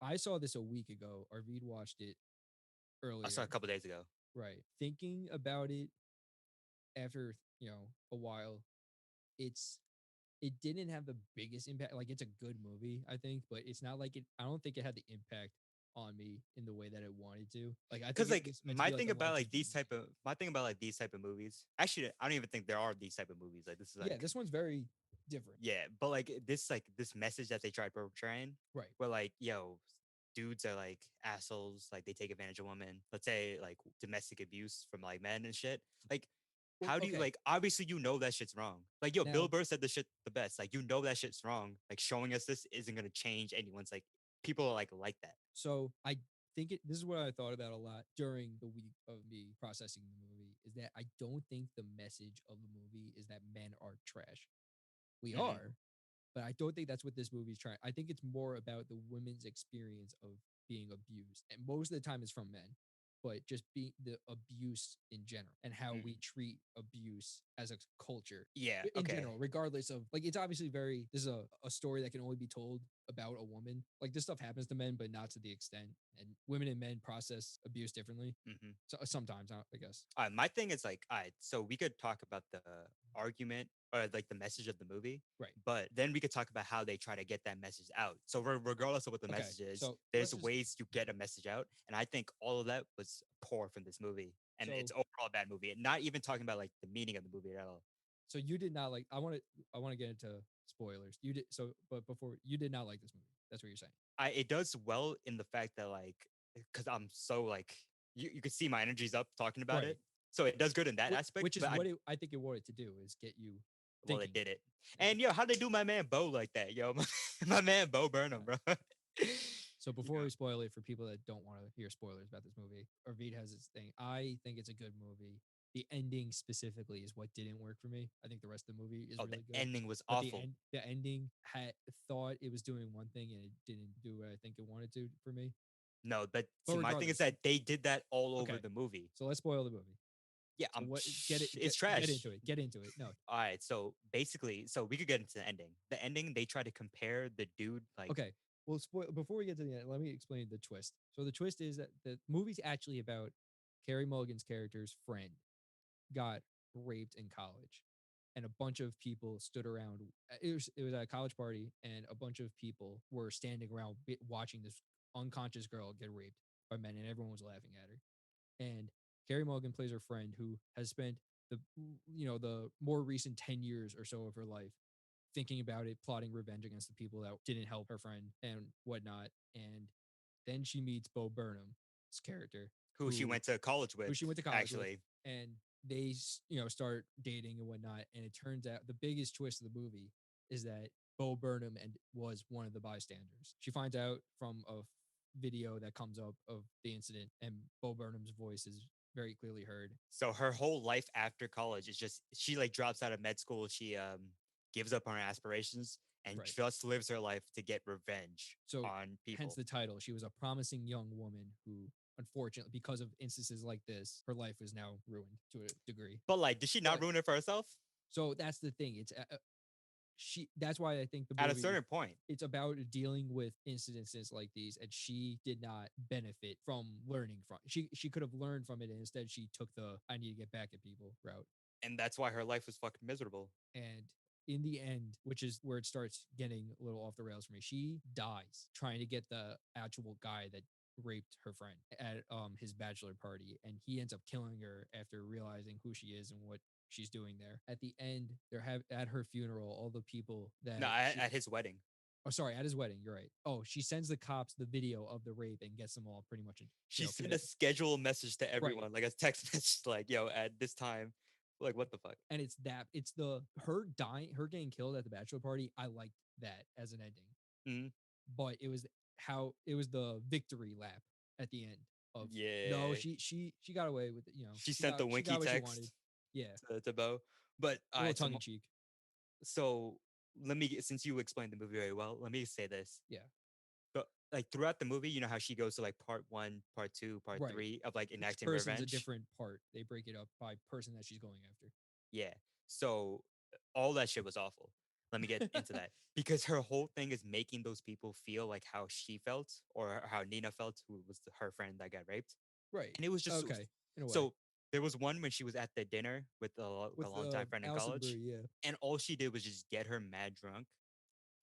I saw this a week ago. Arvid watched it I saw a earlier. couple days ago. Right. Thinking about it after, a while, it's it didn't have the biggest impact. Like, it's a good movie, I think, but it's not like it. I don't think it had the impact on me in the way that it wanted to. Like, I think Cause it like was meant to be like a larger movie. my thing about like these type of movies. Actually, I don't even think there are these type of movies. Like this is Yeah, like this one's very different. yeah, but like this message that they tried portraying, Right. where like yo, dudes are like assholes, like they take advantage of women. Let's say like domestic abuse from like men and shit. Like, Well, how do you okay. like? Obviously, you know that shit's wrong. Like yo, Bill Now, Burr said the shit the best. Like you know that shit's wrong. Like showing us this isn't gonna change anyone's like people are like that. so I think this is what I thought about a lot during the week of me processing the movie, is that I don't think the message of the movie is that men are trash. We Hmm. are, but I don't think that's what this movie is trying. I think it's more about the women's experience of being abused, and most of the time it's from men, but just being the abuse in general and how we Hmm. treat abuse as a culture Yeah. in Okay. general, regardless of, like, it's obviously very, this is a story that can only be told about a woman. Like, this stuff happens to men, but not to the extent, and women and men process abuse differently. Hmm. So sometimes, I guess. My thing is like, all right, so we could talk about the argument or like the message of the movie, Right. but then we could talk about how they try to get that message out. So regardless of what the Okay. message is, So let's there's just, ways to get a message out, and I think all of that was poor from this movie, and so it's overall a bad movie. And not even talking about like the meaning of the movie at all. So you did not like. I want to get into spoilers. You did so, but before, you did not like this movie. That's what you're saying. It does well in the fact that like, because I'm so like, you could see my energy's up talking about Right. it, so it does good in that aspect. Which is But what I think it wanted to do, is get you well, it thinking. did it. And And yo, how they do my man Bo like that? Yo, my man Bo Burnham, right. bro. So You before know, we spoil it for people that don't want to hear spoilers about this movie, Arvid has this thing. I think it's a good movie. The ending specifically is what didn't work for me. I think the rest of the movie is oh, the really good, ending was but awful. the ending had thought it was doing one thing and it didn't do what I think it wanted to for me. No, but But see, my thing is regardless, that they did that all over okay. the movie. So let's spoil the movie. Yeah, So what? Get it. it's Get trash. into it. Get into it. No. All right, so basically, so we could get into the ending. The ending, they try to compare the dude like, Okay. Well, spoil before we get to the end. Let me explain the twist. So the twist is that the movie's actually about Carrie Mulligan's character's friend got raped in college, and a bunch of people stood around. It was at a college party, and a bunch of people were standing around watching this unconscious girl get raped by men, and everyone was laughing at her. And Carrie Mulligan plays her friend who has spent the more recent 10 years or so of her life thinking about it, plotting revenge against the people that didn't help her friend and whatnot. And then she meets Bo Burnham's character, who she who went to college who with, she went to college with, actually. and they start dating and whatnot. And it turns out the biggest twist of the movie is that Bo Burnham and was one of the bystanders. She finds out from a video that comes up of the incident, and Bo Burnham's voice is very clearly heard. So her whole life after college is just she like drops out of med school. She gives up on her aspirations and Right. just lives her life to get revenge So on hence people. the title. She was a promising young woman who, unfortunately, because of instances like this, her life is now ruined to a degree. But like, did she not But ruin it for herself? so that's the thing. It's she. That's why I think the At a movie, certain point, it's about dealing with incidences like these, and she did not benefit from learning from. She could have learned from it, and instead she took the "I need to get back at people" route. and that's why her life was fucking miserable. And in the end, which is where it starts getting a little off the rails for me, she dies trying to get the actual guy that raped her friend at his bachelor party, and he ends up killing her after realizing who she is and what she's doing there. At the end, they're at her funeral, all the people No, that she at his wedding, oh, sorry, at his wedding, you're right. Oh, she sends the cops the video of the rape and gets them all pretty much she sent a convicted. schedule message to Right. everyone, like a text message, like, "Yo, at this time, Like what the fuck? And it's that it's the her getting killed at the bachelor party. I liked that as an ending, Mhm. but it was how it was the victory lap at the end of no, Yeah. she got away with it. You know, She sent the she winky got what she wanted. text Yeah, to Bo. But a all little right, tongue in cheek. so let me since you explained the movie very well, let me say this. Yeah, But like throughout the movie, you know how she goes to like part one, part two, part right. three of like Each enacting person's a revenge. different part. They break it up by person that she's going Yeah. So all that shit was awful. Let me get into after. that because her whole thing is making those people feel like how she felt or how Nina felt, who was her friend that got raped. Right. And it was just Okay. In a way, so there was one when she was at the dinner with a with longtime friend in Allison college, Brie. Yeah. and all she did was just get her mad drunk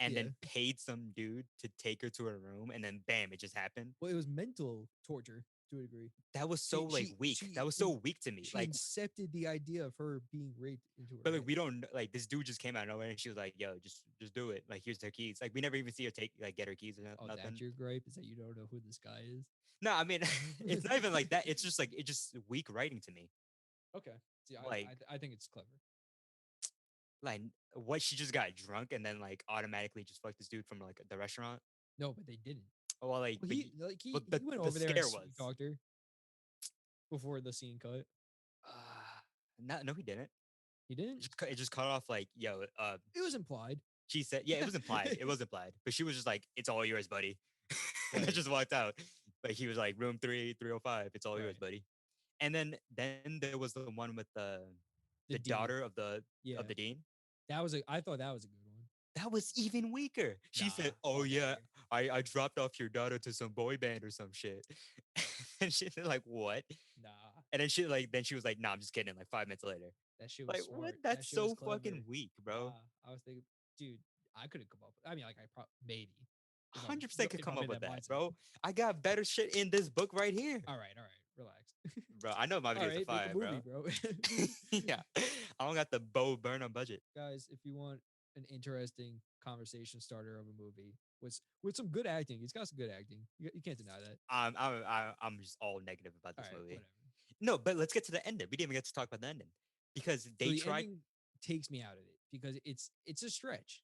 and Yeah. then paid some dude to take her to her room, and then bam, it just happened. Well, it was mental torture to a degree. That was so She like she weak. That she was so in, weak to me. she Like, incepted the idea of her being raped into her but like head. we don't like this dude just came out of nowhere and she was like, "Yo, just do it." Like, here's her keys. Like, we never even see her take like get her keys or Oh, that's nothing. your gripe is that you don't know who this guy is. No, I mean, it's not even like that. It's just like it's just weak writing to me. Okay. See, Like, I think it's clever. like what she just got drunk and then like automatically just fucked this dude from like the restaurant. No, but they didn't. Well, like, Well, but he but the went the over there and scare sweet was. talked her before the scene cut. No, he didn't. He didn't. It just cut off like, yo, It was implied. she said, yeah, it was implied. It was implied, but she was just like, "It's all yours, buddy," and then Right. just walked out. Like, he was like, "Room 305. It's all yours, Right. buddy." And then there was the one with the The dean. daughter of Yeah. the dean. I thought that was a good one. That was even weaker. She Nah. said, "Oh Fuck out of yeah, here. I dropped off your daughter to some boy band or some shit," and she's like, "What?" Nah. And then she was like, "Nah, I'm just kidding." Like 5 minutes later, That shit was like, what? smart. That That's shit was so fucking clever. weak, bro. Nah. I was thinking, dude, I couldn't come up with I mean, like maybe if I'm 100% could if come I'm up in with that that, mindset. bro. I got better shit in this book right here, All right, relax. bro. I know my All videos are right, make a fire, movie, bro. bro. Yeah, I don't got the Bo Burnham budget. Guys, if you want an interesting conversation starter of a movie with some good acting, it's got some good acting. You can't deny that. I'm just all negative about All this right, movie. whatever. No, but let's get to the ending. We didn't even get to talk about the ending So the ending takes me out of it because it's a stretch.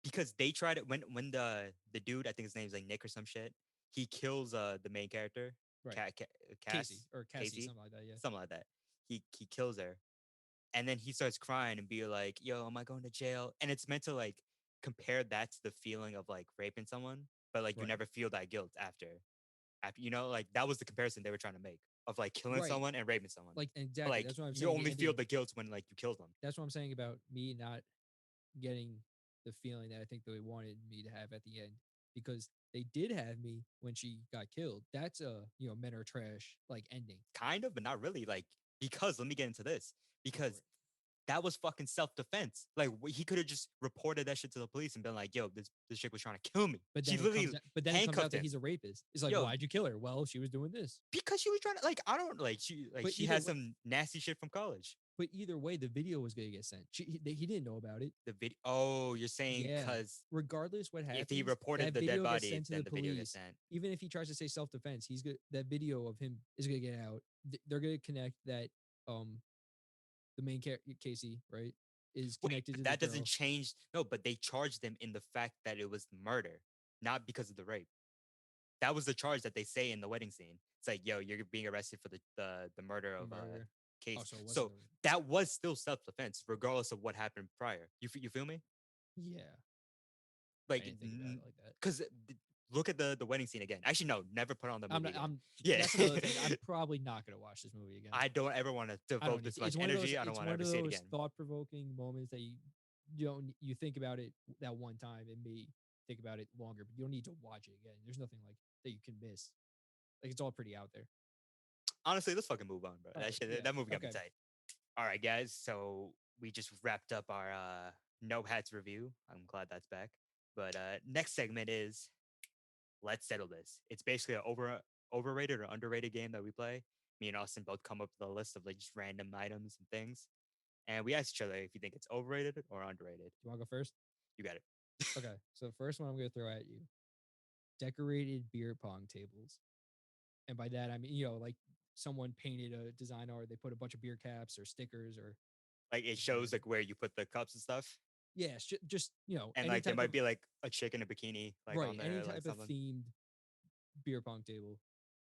because they tried it when the dude, I think his name's like Nick or some shit, he kills the main character, Right. Cat, Casey Cass, or Cassie, Casey, something like that. Yeah. something like that. He kills her, and then he starts crying and be like, "Yo, am I going to jail?" And it's meant to like compare that to the feeling of like raping someone, but like you Right. never feel that guilt after, like that was the comparison they were trying to make of like killing Right. someone and raping someone. Like But exactly. like That's what I'm you saying. The only feel ending. the guilt when like you kill them. That's what I'm saying about me not getting the feeling that I think they wanted me to have at the end because they did have me when she got killed. That's a men are trash like ending. Kind of, but not really. Like, because let me get into this. Go for Because it. that was fucking self-defense. Like, he could have just reported that shit to the police and been like, "Yo, this chick was trying to kill me." She literally But then it comes out handcuffed that him. he's a rapist. It's like, Yo, why'd you kill her? Well, she was doing this. because she was trying to, like, I don't like But she either had way, some nasty shit from college. the video was gonna get sent. He didn't know about it. The video. Oh, you're saying Yeah. because Regardless what if he happens, reported that the dead video gets body, sent to the then the video gets police. sent. Even if he tries to say self defense, he's good. That video of him is gonna get out. They're gonna connect that the main character Casey, right, is Wait, connected but to this that doesn't girl. change. No, but they charged him in the fact that it was murder, not because of the rape. That was the charge that they say in the wedding scene. It's like, "Yo, you're being arrested for the murder The of murder. Oh, Case." so it wasn't So the that was still self defense, regardless of what happened prior. You feel me? yeah. I Like, didn't think about it like that. because look at the wedding scene again. Actually, no, never put on the I'm movie not. again. I'm. Yeah, That's another thing. I'm probably not gonna watch this movie again. I don't ever want to I don't devote need this to. much energy. I don't It's want to one ever of see it those again. thought provoking moments that you think about it that one time and may think about it longer, but you don't need to watch it again. There's nothing like that you can miss. Like it's all pretty out there. Honestly, let's fucking move on, bro. All That right. shit, Yeah. that movie got me Okay. tight. All right, guys. So we just wrapped up our No Hats review. I'm glad that's back. But next segment is let's settle this. It's basically an overrated or underrated game that we play. Me and Austin both come up with a list of like just random items and things, and we ask each other if you think it's overrated or underrated. Do you want to go first? You got it. Okay. So the first one I'm gonna throw at you: decorated beer pong tables. And by that I mean like someone painted a design art. They put a bunch of beer caps or stickers or Like it shows whatever. like where you put the cups and stuff, Yeah, just and any like there type of might be like a chick in a bikini like on right, any there, like type of something. themed beer pong table.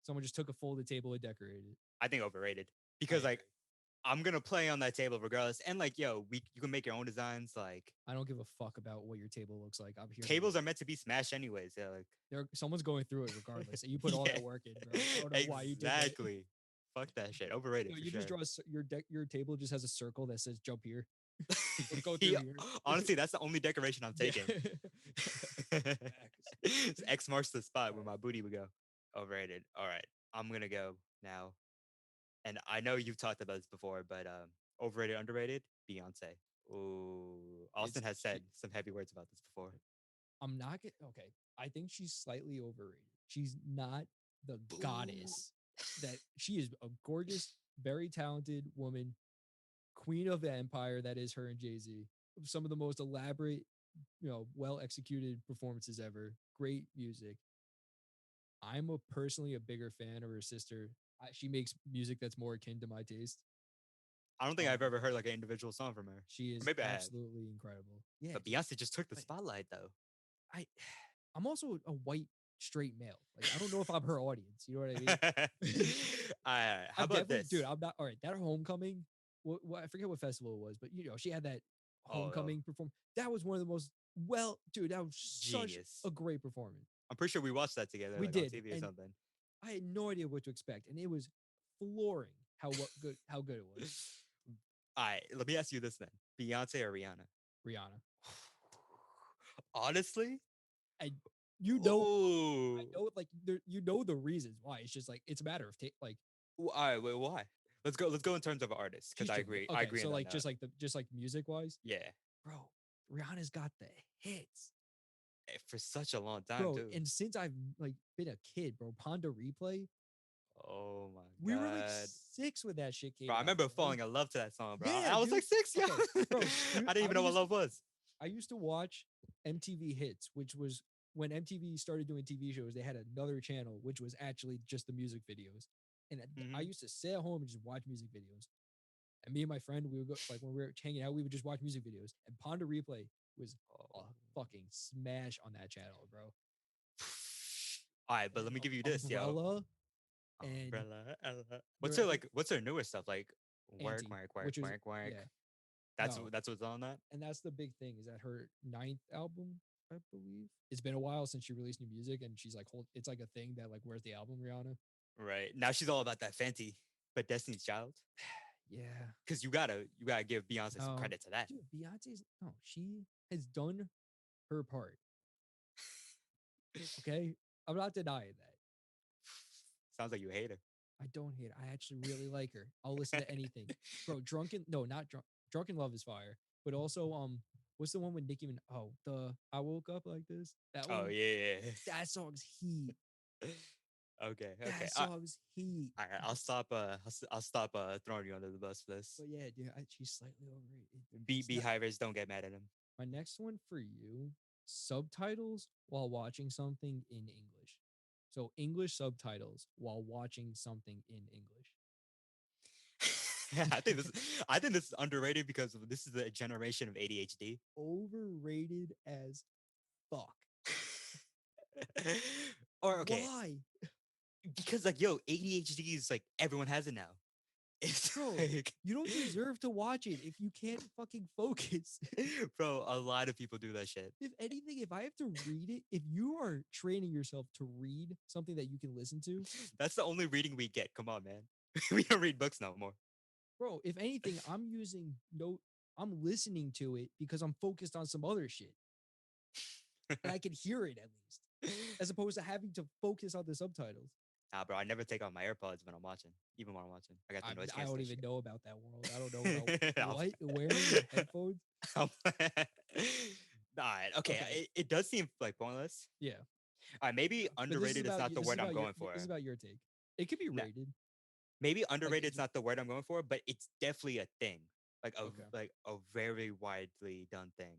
Someone just took a folded table and decorated it. I think overrated I because like agree. I'm gonna play on that table regardless, and like yo, you can make your own designs. Like I don't give a fuck about what your table looks like. I'm here to tables win. are meant to be smashed anyways. Yeah, like Someone's going through it regardless, and you put all yeah, that work in, bro. I don't know why you did that. exactly. Fuck that shit. Overrated for You just sure. draw your deck. Your table just has a circle that says "jump here" or "go through Yeah, here." honestly, that's the only decoration I'm Yeah. taking. Facts. X marks the spot All where right. my booty would go. Overrated. All right, I'm gonna go now. And I know you've talked about this before, but overrated, underrated, Beyonce. Ooh, It's Austin has she. said some heavy words about this before. I'm not get okay. I think she's slightly overrated. She's not the Boo. goddess that she is. A gorgeous, very talented woman, queen of the empire that is her and Jay Z. Some of the most elaborate, well executed performances ever. Great music. I'm personally a bigger fan of her sister. She makes music that's more akin to my taste. I don't think I've Um, ever heard like an individual song from her. she Or is maybe I have. absolutely incredible. Yeah, But dude. Beyonce just took the But spotlight though. I, I'm also a white straight male. Like I don't know if I'm her audience. You know what I mean? How I'm about definitely, dude. this? I'm not all right. That homecoming, I forget what festival it was, but she had that Oh, homecoming perform. That was one of the most well, dude. That was such genius. a great performance. I'm pretty sure we watched that together, We like on did, TV or and something. I had no idea what to expect, and it was flooring how good it was. All right, let me ask you this then: Beyonce or Rihanna? Rihanna, Honestly, and you know, I oh, know like the reasons why. It's just like it's a matter of like all right. Wait, why? Let's go. Let's go in terms of artists because she's I killing it. agree. I Okay, agree so on that like note. just like music wise, Yeah, bro, Rihanna's got the hits. for such a long time Bro, too. and since I've like been a kid, bro, Ponda Replay, Oh my we were like god, 6 when that shit bro! came I out, remember bro. falling in love to that song, bro. Yeah, I was dude. like 6, yo. Okay, bro, I didn't even know what love was. I used to watch MTV Hits, which was when MTV started doing TV shows, they had another channel which was actually just the music videos. And I Hmm. used to sit at home and just watch music videos. And me and my friend, we would go like when we were hanging out, we would just watch music videos. And Ponda Replay was a Oh. fucking smash on that channel, bro. All right, And but then let me give you this, yo. Umbrella and Umbrella, Ella. What's there her like? What's her newer stuff like? Work, Anti, work, work, which was work, work. yeah, That's no, that's what's on that, and that's the big thing is that her ninth album, I believe. It's been a while since she released new music, and she's like, hold, it's like a thing that like, where's the album, Rihanna? right? Now she's all about that Fenty, but Destiny's Child. Yeah, Because you gotta give Beyonce some no, credit to that. dude, Beyonce's no, she has done her part. Okay, I'm not denying that. Sounds like you hate her. I don't hate her. I actually really like her. I'll listen to anything, bro. Drunken, no, not drunk. Drunken Love is fire, but also what's the one with Nicki? Oh, the I woke up like this. That Oh one. yeah. That song's heat. Okay, okay. That song's heat. All right, I'll stop throwing you under the bus for this. But yeah, dude, she's slightly overrated. It's not Beehivers don't get mad at him. my next one for you. Subtitles while watching something in English. So English subtitles while watching something in English. I think this is underrated because this is the generation of ADHD. Overrated as fuck. Or okay, Why? because like yo, ADHD is like everyone has it now. It's Bro, like you don't deserve to watch it if you can't fucking focus. bro, a lot of people do that shit. If anything, if I have to read it, if you are training yourself to read something that you can listen to, That's the only reading we get. Come on, man. We don't read books no more. bro, if anything, I'm listening to it because I'm focused on some other shit and I can hear it at least, as opposed to having to focus on the subtitles. Nah, bro, I never take off my AirPods when I'm watching, even when I'm watching. I got the noise I don't cancellation. even know about that world. I don't know about I'm what playing. wearing your headphones. I'm playing. All right, okay. Okay, It does seem like pointless. yeah, All right, maybe but this is underrated is about not the this is word I'm about your going for. this is about your take. It could be No, rated. maybe Like underrated it's is not the word I'm going for, but it's definitely a thing, okay, like a very widely done thing.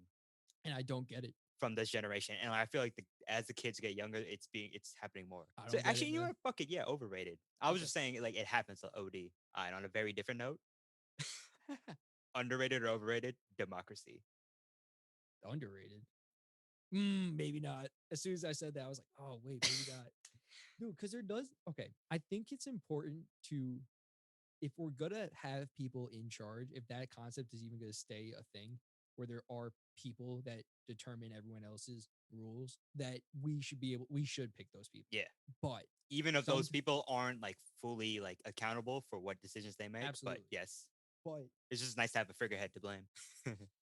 and I don't get it. from this generation, and I feel like as the kids get younger, it's happening more. I So don't get actually, it, you know man. what? Fuck it, yeah, overrated. I was Okay. just saying like it happens to OD. And on a very different note, underrated or overrated, democracy. Underrated. Maybe not. As soon as I said that, I was like, oh wait, maybe not. Dude, because there does okay. I think it's important to if we're gonna have people in charge, if that concept is even gonna stay a thing, where there are people that determine everyone else's rules, that we should pick those people. Yeah, But even if some those people aren't like fully like accountable for what decisions they make, but absolutely. yes, But it's just nice to have a figurehead to blame.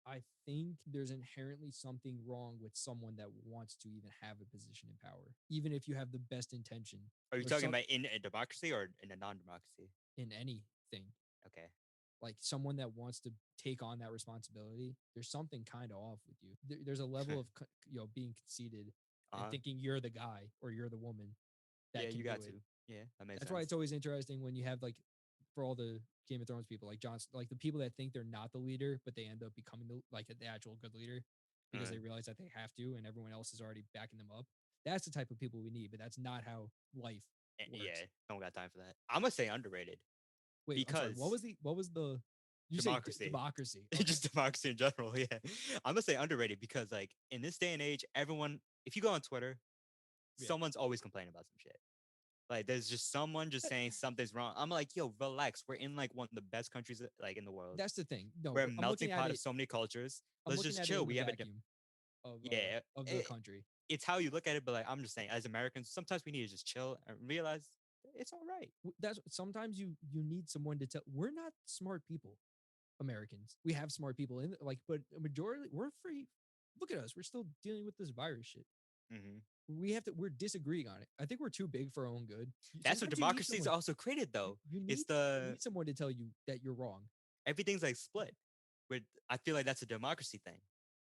I think there's inherently something wrong with someone that wants to even have a position in power, even if you have the best intention Are you or talking some about in a democracy or in a non-democracy? in anything. Okay. Like someone that wants to take on that responsibility, there's something kind of off with you. There's a level of being conceited and Uh-huh. thinking you're the guy or you're the woman Yeah, that can you do got to. it. Yeah, that makes That's why sense. it's always interesting when you have like for all the Game of Thrones people like like the people that think they're not the leader, but they end up becoming the actual good leader because Uh, they realize that they have to and everyone else is already backing them up. That's the type of people we need, but that's not how life yeah, works. don't got time for that. I'm gonna say underrated Wait, I'm sorry. because What was the you say democracy, democracy? Okay. just democracy in general. Yeah, I'm gonna say underrated because like in this day and age, everyone, if you go on Twitter, Yeah. someone's always complaining about some shit. Like there's just someone just saying something's wrong. I'm like, yo, relax. We're in like one of the best countries like in the world. That's the thing. No, We're a I'm looking melting at pot of it. so many cultures. I'm Let's looking just at it chill. in the We have a vacuum yeah. of the country. It's how you look at it, but like I'm just saying, as Americans, sometimes we need to just chill and realize it's all right. That's sometimes you need someone to tell. We're not smart people, Americans. We have smart people in like, but a majority we're free. Look at us. We're still dealing with this virus shit. Hmm. We have to. We're disagreeing on it. I think we're too big for our own good. That's what Sometimes you need democracy is someone. also created, though. It's You the need someone to tell you that you're wrong. everything's like split. With I feel like that's a democracy thing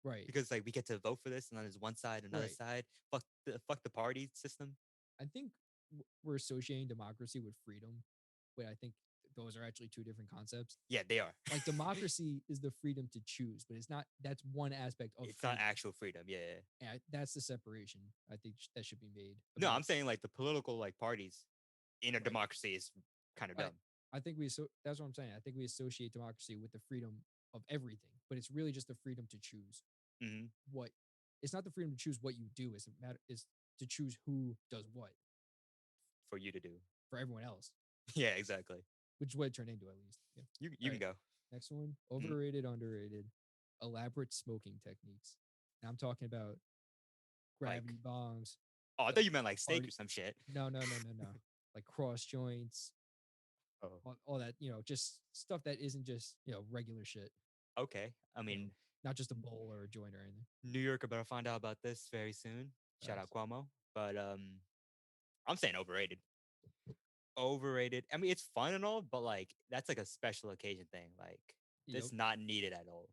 Right. because like we get to vote for this, and then there's one side, another Right. side. Fuck the party system. I think we're associating democracy with freedom, but I think those are actually two different concepts. Yeah, they are. Like democracy is the freedom to choose, but it's not. That's one aspect of It's not freedom, actual freedom. Yeah, yeah. and that's the separation. I think that should be made No, about I'm saying like the political like parties in a right. democracy is kind of I dumb. I think that's what I'm saying. I think we associate democracy with the freedom of everything, but it's really just the freedom to choose Hmm. what. It's not the freedom to choose what you do. It's a matter is to choose who does what For you to do. for everyone else, Yeah, exactly. which is what it turned into at least. Yeah. You All can right. go. Next one, Mhm. overrated, underrated, elaborate smoking techniques. And I'm talking about Like, gravity bongs, oh, I the thought you meant like steak or party. some shit. No. Like cross joints, Oh, all that, just stuff that isn't just, regular shit, okay. I you know, mean, not just a bowl or a joint or anything. New York are about to find out about this very soon. Shout out Facts. Cuomo. But I'm saying overrated. Overrated. I mean, it's fun and all, but like that's like a special occasion thing. Like Yep. that's not needed at all.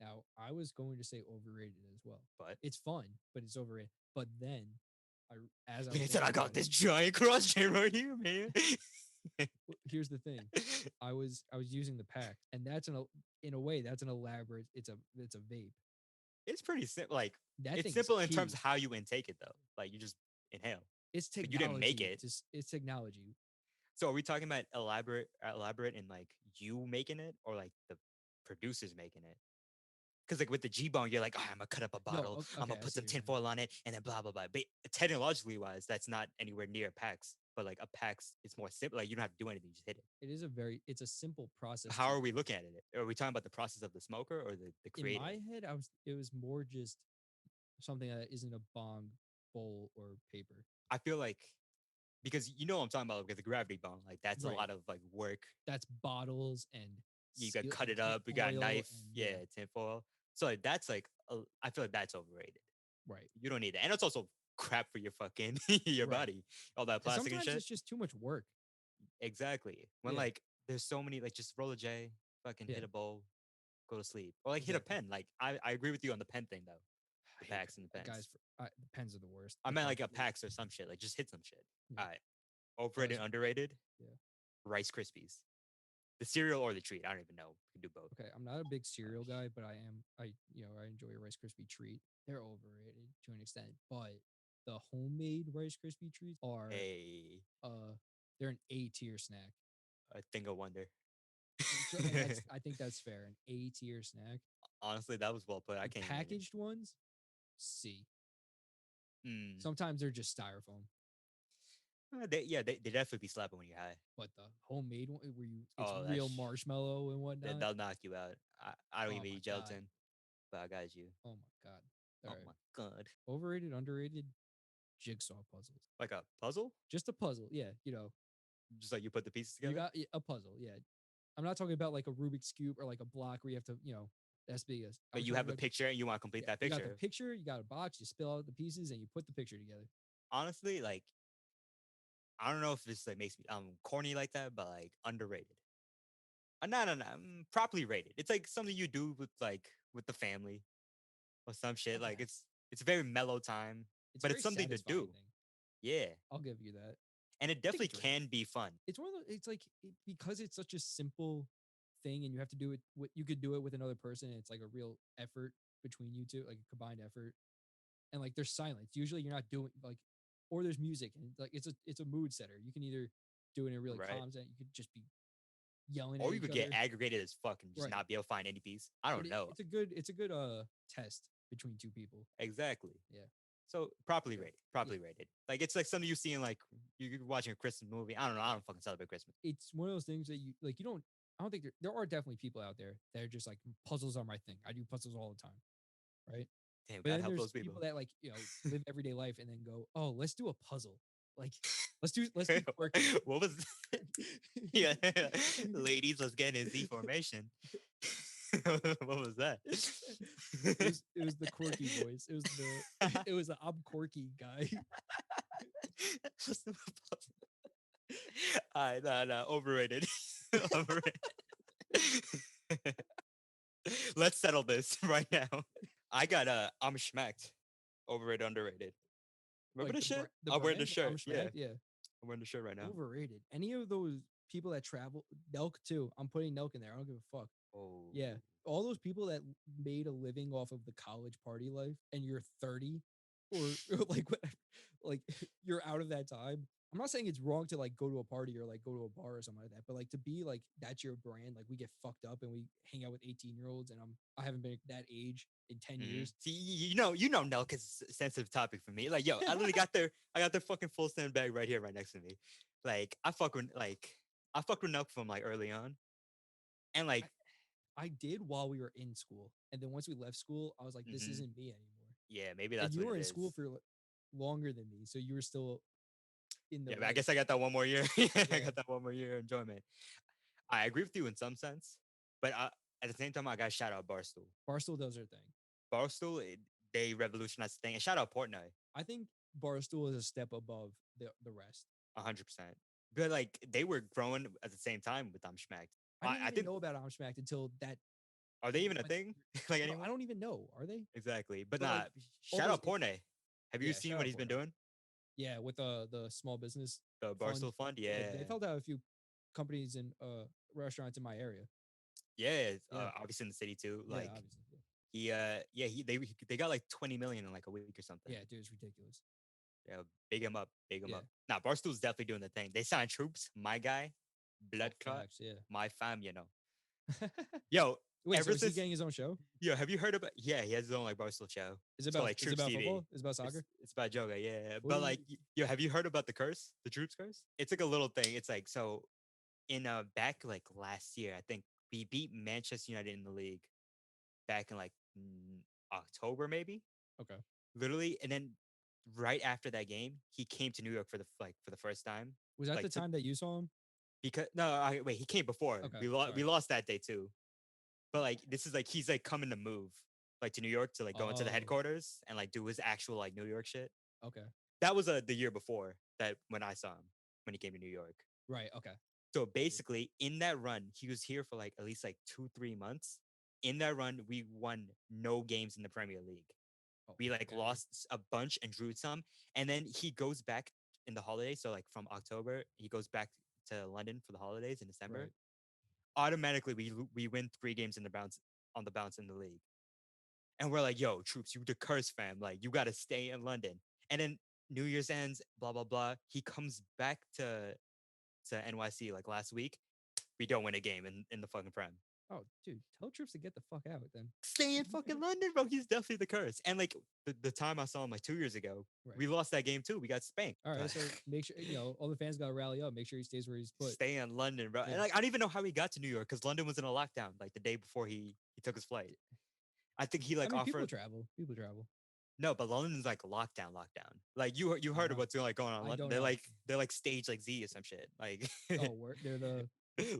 Now, I was going to say overrated as well. But It's fun, but it's overrated. But then, as I was he said, I thinking got about it, this giant cross chain right here, man. here's the thing. I was using the pack, and in a way that's an elaborate. It's a vape. It's pretty simple. Like That it's thing is simple in terms key. of how you intake it, though. Like you just inhale, It's but you didn't make technology. it. It's technology. So are we talking about elaborate in like you making it or like the producers making it? Because like with the G-bone, you're like, oh, I'm gonna cut up a No, bottle, I'm okay, gonna I put see some what you're saying. tinfoil on it, and then blah blah blah. But technologically wise, that's not anywhere near PAX. But like a PAX, it's more simple. Like you don't have to do anything, you just hit it. It's a simple process How to. are we looking at it? Are we talking about the process of the smoker or the In creating my it? head, it was more just something that isn't a bong, bowl, or paper. I feel like because you know what I'm talking about with the gravity bone, like that's a Right. lot of like work. That's bottles and You got seal cut and it up, you got a oil knife, and yeah, tinfoil. So like, that's like I feel like that's overrated. right, You don't need that, and it's also crap for your fucking your right. body, all that And plastic and sometimes shit. it's just too much work. Exactly. When Yeah, like there's so many like just roll a J, fucking yeah, hit a bowl, go to sleep, or like hit a exactly. pen. Like I agree with you on the pen thing though, I the hate packs and the guys. pens. The pens are the worst. I The meant like a cartridges. PAX or some shit. Like just hit some shit. Yeah, All right. that Overrated, was underrated. yeah. Rice Krispies. The cereal or the treat. I don't even know. You can do both. Okay, I'm not a big cereal guy, but I enjoy a Rice Krispie treat. They're overrated to an extent, but the homemade Rice Krispie treats are Hey, uh they're an A tier snack. a thing of wonder. And that's I think that's fair. An A tier snack. Honestly, that was well put. I The can't even. packaged ones, C. Mm. Sometimes they're just styrofoam, They definitely be slapping when you're high. but the homemade one where you it's Oh, real marshmallow and whatnot. they'll knock you out. I don't Oh even my eat god. gelatin, but I got you. Oh my god. All Oh right. my god. Overrated, underrated jigsaw puzzles. Like a puzzle? Just a puzzle. Yeah, Just like you put the pieces you together? got a puzzle. Yeah. I'm not talking about like a Rubik's cube or like a block where you have to, that's big. I'm But you talking have a about picture and you want to complete yeah, that you got the picture. picture, you got a box, you spill out the pieces, and you put the picture together. Honestly, like I don't know if this like makes me corny like that, but like underrated. No, properly rated. It's like something you do with the family or some shit. Like Okay. it's a very mellow time, It's a but very it's something to satisfying do. thing. Yeah, I'll give you that. and it I think definitely it's rated. can be fun. It's one of the, it's like because it's such a simple thing and you have to do it you could do it with another person and it's like a real effort between you two, like a combined effort. And like there's silence. Usually you're not doing like or there's music and like it's a mood setter. You can either do it in a really Right. calm setting, you could just be yelling at Or you each could get other. aggregated as fuck and just Right. not be able to find any piece. I don't know. It's a good test between two people. Exactly. Yeah. So properly Sure. rated. Yeah. Properly rated. Like it's like something you see in like you're watching a Christmas movie. I don't know. I don't fucking celebrate Christmas. It's one of those things that you like you don't I don't think there are definitely people out there that are just like puzzles are my thing. I do puzzles all the time. Right. Damn, But God then help there's those people. people that like, live everyday life and then go, "Oh, let's do a puzzle." Like, let's do quirky. What was yeah. Ladies, let's get in Z formation. What was that? It was the quirky voice. It was it was the I'm quirky guy. Alright, no, overrated. Overrated. Let's settle this right now. I got I'm schmacked. Overrated, underrated. Remember Like the shit? the I'm wearing the brand, shirt. I'm Yeah, Schmack, yeah. I'm wearing the shirt right now. Overrated. Any of those people that travel, Nelk too. I'm putting Nelk in there. I don't give a fuck. Oh, Yeah. All those people that made a living off of the college party life and you're 30 or like whatever, like you're out of that time. I'm not saying it's wrong to like go to a party or like go to a bar or something like that, but like to be like that's your brand, like we get fucked up and we hang out with 18-year-olds and I haven't been that age in 10 years. See, Nelk is a sensitive topic for me. Like, yo, I got their fucking full stand bag right here, right next to me. Like, I fuck with Nelk from like early on, and I, like, I did while we were in school. And then once we left school, I was like, this mhm, isn't me anymore. yeah, maybe And that's you what were it in is. school for longer than me. So you were still in the Yeah, but I like, guess I got that one more year. I yeah, got that one more year of enjoyment. I agree with you in some sense, but at the same time, I got to shout out Barstool. Barstool does their thing. Barstool, they revolutionized the thing, and shout out Portnoy, I think Barstool is a step above the rest. 100%. But like, they were growing at the same time with I'm Schmacked. I didn't I even think know about Amshmacked until that are they even a went. thing like No, I anymore? don't even know. Are they? Exactly. But But nah, like all shout those, out Portnoy. Have you yeah. seen Shout what out he's been Portnoy. doing? Yeah, with the small business The fund. Barstool Fund? Yeah, Yeah. they've helped out a few companies and restaurants in my area. Yeah. Yeah, Obviously in the city too. yeah, Like obviously. Yeah, they got like 20 million in like a week or something. yeah, dude, it's ridiculous. Yeah, big him up, big him Yeah. up. Nah, Barstool's definitely doing the thing. They signed Troops, my guy, Oh, Blood Clot, facts. Yeah. my fam. Yo, Wait, so ever is he since getting his own show? yo, have you heard about yeah, he has his own like Barstool show. It's called like Is it Troops about TV. football? Is it about soccer? It's about yoga, yeah. What do But you? like yo, have you heard about the curse? The Troops curse? It's like a little thing. It's like so in back like last year, I think we beat Manchester United in the league back in like October maybe, Okay. literally. And then right after that game, he came to New York for the first time, Was that the like to time that you saw him? because no, wait, he came before. Okay. We Sorry. lost that day too. But like this is like he's like coming to move like to New York to like go into the Oh. headquarters and like do his actual like New York shit. Okay. That was the year before that when I saw him when he came to New York. Right. Okay. So Got you. basically, in that run, he was here for like at least like 2 3 months. In that run, we won no games in the Premier League. Oh, We fuck like out of here. lost a bunch and drew some, and then he goes back in the holidays. So like from October, he goes back to London for the holidays in December. Right. automatically we win 3 games in the bounce on the bounce in the league. And we're like, yo, troops, you the curse fam. Like, you gotta stay in London. And then New Year's ends, blah, blah, blah. He comes back to NYC like last week. We don't win a game in the fucking Prem. Oh, dude, tell troops to get the fuck out then. Stay in fucking London, bro. He's definitely the curse. And like the time I saw him like 2 years ago, Right. we lost that game too. We got spanked. All right, so make sure all the fans gotta rally up. Make sure he stays where he's put. Stay in London, bro. And Yeah. like I don't even know how he got to New York because London was in a lockdown like the day before he took his flight. I think he like I mean, offered. people travel. People travel. No, but London's like lockdown. Like you heard of what's like going on. I London. don't They're know. like stage like Z or some shit. Like Oh, they're the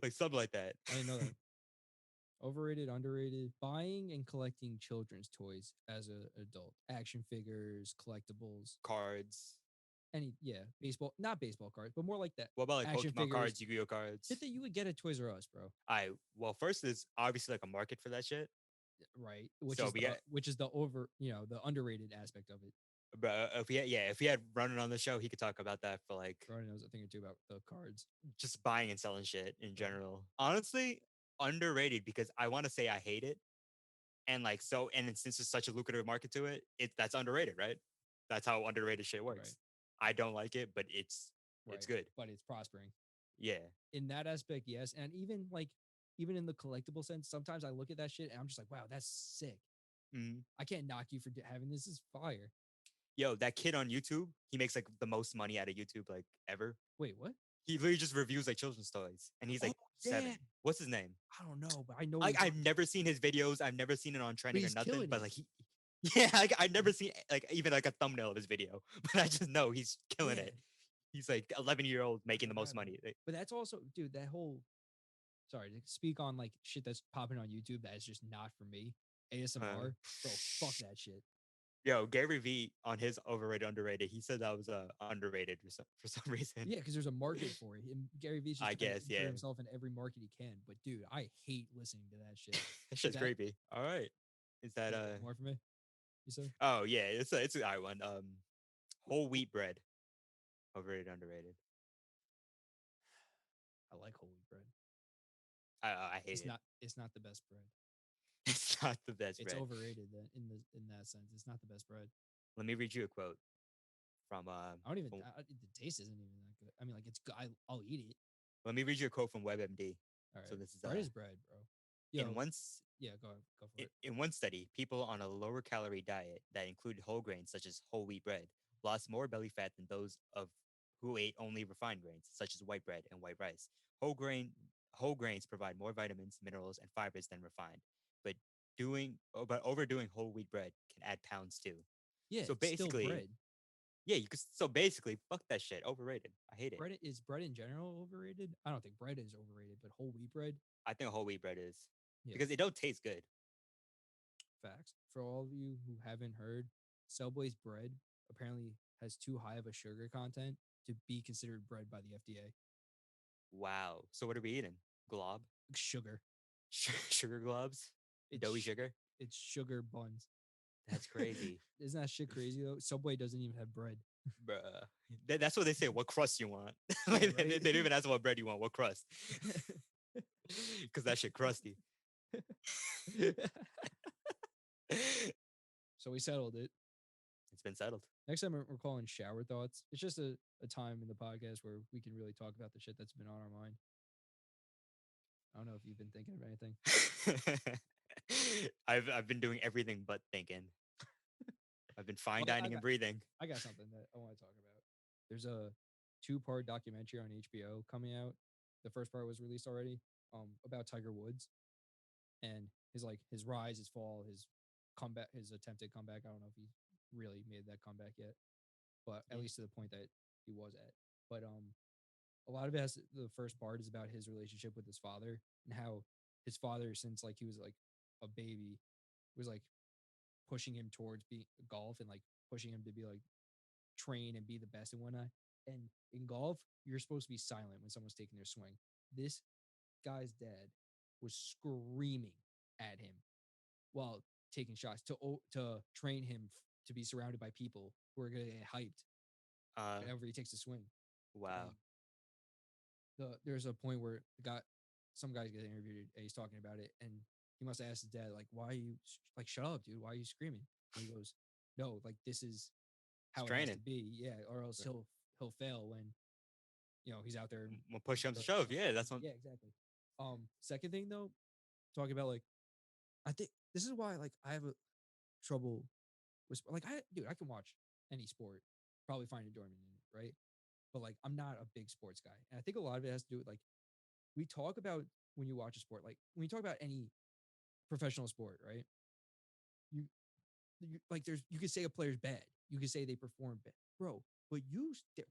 like something like that. I didn't know that. Overrated, underrated. Buying and collecting children's toys as an adult. Action figures, collectibles, Cards. baseball, not baseball cards, but more like that. What about like Action Pokemon figures. cards, Yu-Gi-Oh cards? Shit that you would get at Toys R Us, bro. Well, first is obviously like a market for that shit. Right. So Which is the the underrated aspect of it. But if he had running on the show, he could talk about that for like Ronnie knows a thing or two about the cards. just buying and selling shit in general. Honestly, underrated because I want to say I hate it. And like so, and since it's such a lucrative market to it, that's underrated, right? That's how underrated shit works. Right. I don't like it, but it's good. But it's prospering. Yeah. In that aspect, yes. And even in the collectible sense, sometimes I look at that shit and I'm just like, wow, that's sick. Mm-hmm. I can't knock you for having this. Is fire. Yo, that kid on YouTube, he makes like the most money out of YouTube like ever. Wait, what? He literally just reviews like children's toys, and he's like 7. What's his name? I don't know, but I know. I've never seen his videos. I've never seen it on trending or nothing. But like yeah, I've never seen like even like a thumbnail of his video. But I just know he's killing it. He's like 11-year-old making the most money. But that's also, dude, that whole. Sorry to speak on like shit that's popping on YouTube that is just not for me. ASMR, bro, fuck that shit. Yo, Gary V on his overrated underrated, he said that was underrated for some reason. Yeah, because there's a market for it. And Gary V's just insert himself in every market he can. But dude, I hate listening to that shit. That shit's creepy. All right, is that more for me? You said? Oh yeah, it's an I one. Whole wheat bread, overrated, underrated. I like whole wheat bread. I hate it. It's not the best bread. It's not the best it's bread. It's overrated in that sense. It's not the best bread. Let me read you a quote from I don't even the taste isn't even that good. I mean, like it's good. I'll eat it. Let me read you a quote from WebMD. All right. So this is bread is bread, bro. Yo, go for it. In one study, people on a lower calorie diet that included whole grains such as whole wheat bread lost more belly fat than those of who ate only refined grains such as white bread and white rice. Whole grains provide more vitamins, minerals, and fibers than refined, but overdoing whole wheat bread can add pounds too. Yeah. So basically, still bread. Yeah, you could. So basically, fuck that shit. Overrated. I hate it. Is bread in general overrated? I don't think bread is overrated, but whole wheat bread. I think whole wheat bread is because it don't taste good. Facts. For all of you who haven't heard, Subway's bread apparently has too high of a sugar content to be considered bread by the FDA. Wow. So what are we eating? Glob? Sugar. Sugar globs? Doughy sugar? It's sugar buns. That's crazy. Isn't that shit crazy though? Subway doesn't even have bread. Bruh. That's what they say. What crust you want? Like, yeah, right? They don't even ask what bread you want. What crust? Because that shit crusty. So we settled it. It's been settled. Next time we're calling shower thoughts. It's just a time in the podcast where we can really talk about the shit that's been on our mind. I don't know if you've been thinking of anything. I've been doing everything but thinking. I've been fine dining and breathing. I got something that I want to talk about. There's a 2-part documentary on HBO coming out. The first part was released already. About Tiger Woods and his rise, his fall, his comeback, his attempted comeback. I don't know if he really made that comeback yet, but at least to the point that he was at. But a lot of it the first part is about his relationship with his father and how his father, since like he was like a baby, was like pushing him towards being golf and like pushing him to be like train and be the best and whatnot. And in golf, you're supposed to be silent when someone's taking their swing. This guy's dad was screaming at him while taking shots to train him to be surrounded by people who are gonna get hyped whenever he takes a swing. Wow. There's a point where some guy's getting interviewed and he's talking about it, and he must have asked his dad like, "Why are you like shut up, dude? Why are you screaming?" And he goes, "No, like this is It's how it has to training. be, yeah, or else Right. he'll fail when he's out there." When push comes to The, shove, yeah, that's what. yeah, exactly. Second thing though, talking about like, I think this is why like I have a trouble with like I can watch any sport, probably find enjoyment in it, right? But like I'm not a big sports guy, and I think a lot of it has to do with like we talk about when you watch a sport, like when you talk about any professional sport, right? You, you like there's you could say a player's bad, you could say they perform bad, bro. But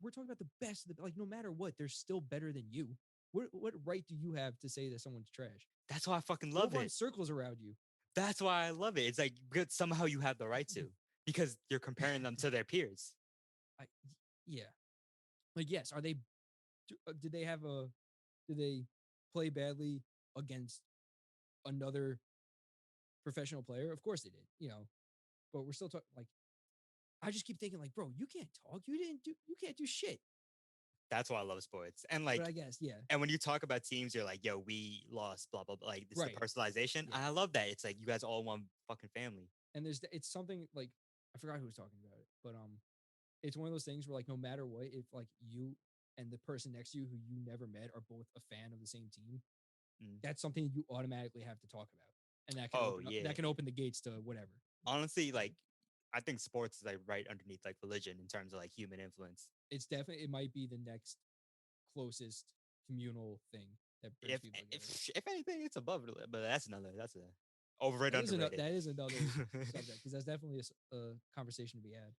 we're talking about the best of the like no matter what, they're still better than you. What right do you have to say that someone's trash? That's why I fucking They'll love run it. circles around you. That's why I love it. It's like good somehow you have the right to because you're comparing them to their peers. I yeah, like yes, are they? Did they have a? Did they play badly against another professional player? Of course they did. But we're still talking like I just keep thinking like, bro, you can't talk. You can't do shit. That's why I love sports. And But like I guess, yeah. and when you talk about teams, you're like, yo, we lost, blah, blah, blah. Like this is the Right. personalization. Yeah. I love that. It's like you guys all one fucking family. And it's something like I forgot who was talking about it, but it's one of those things where like no matter what, if like you and the person next to you who you never met are both a fan of the same team, Mm. that's something you automatically have to talk about. And Oh yeah. that can open the gates to whatever. Honestly, like I think sports is like right underneath like religion in terms of like human influence. It's definitely it might be the next closest communal thing that brings If people together. if anything, it's above it, but that's a overrated, underrated. That is another subject because that's definitely a conversation to be had.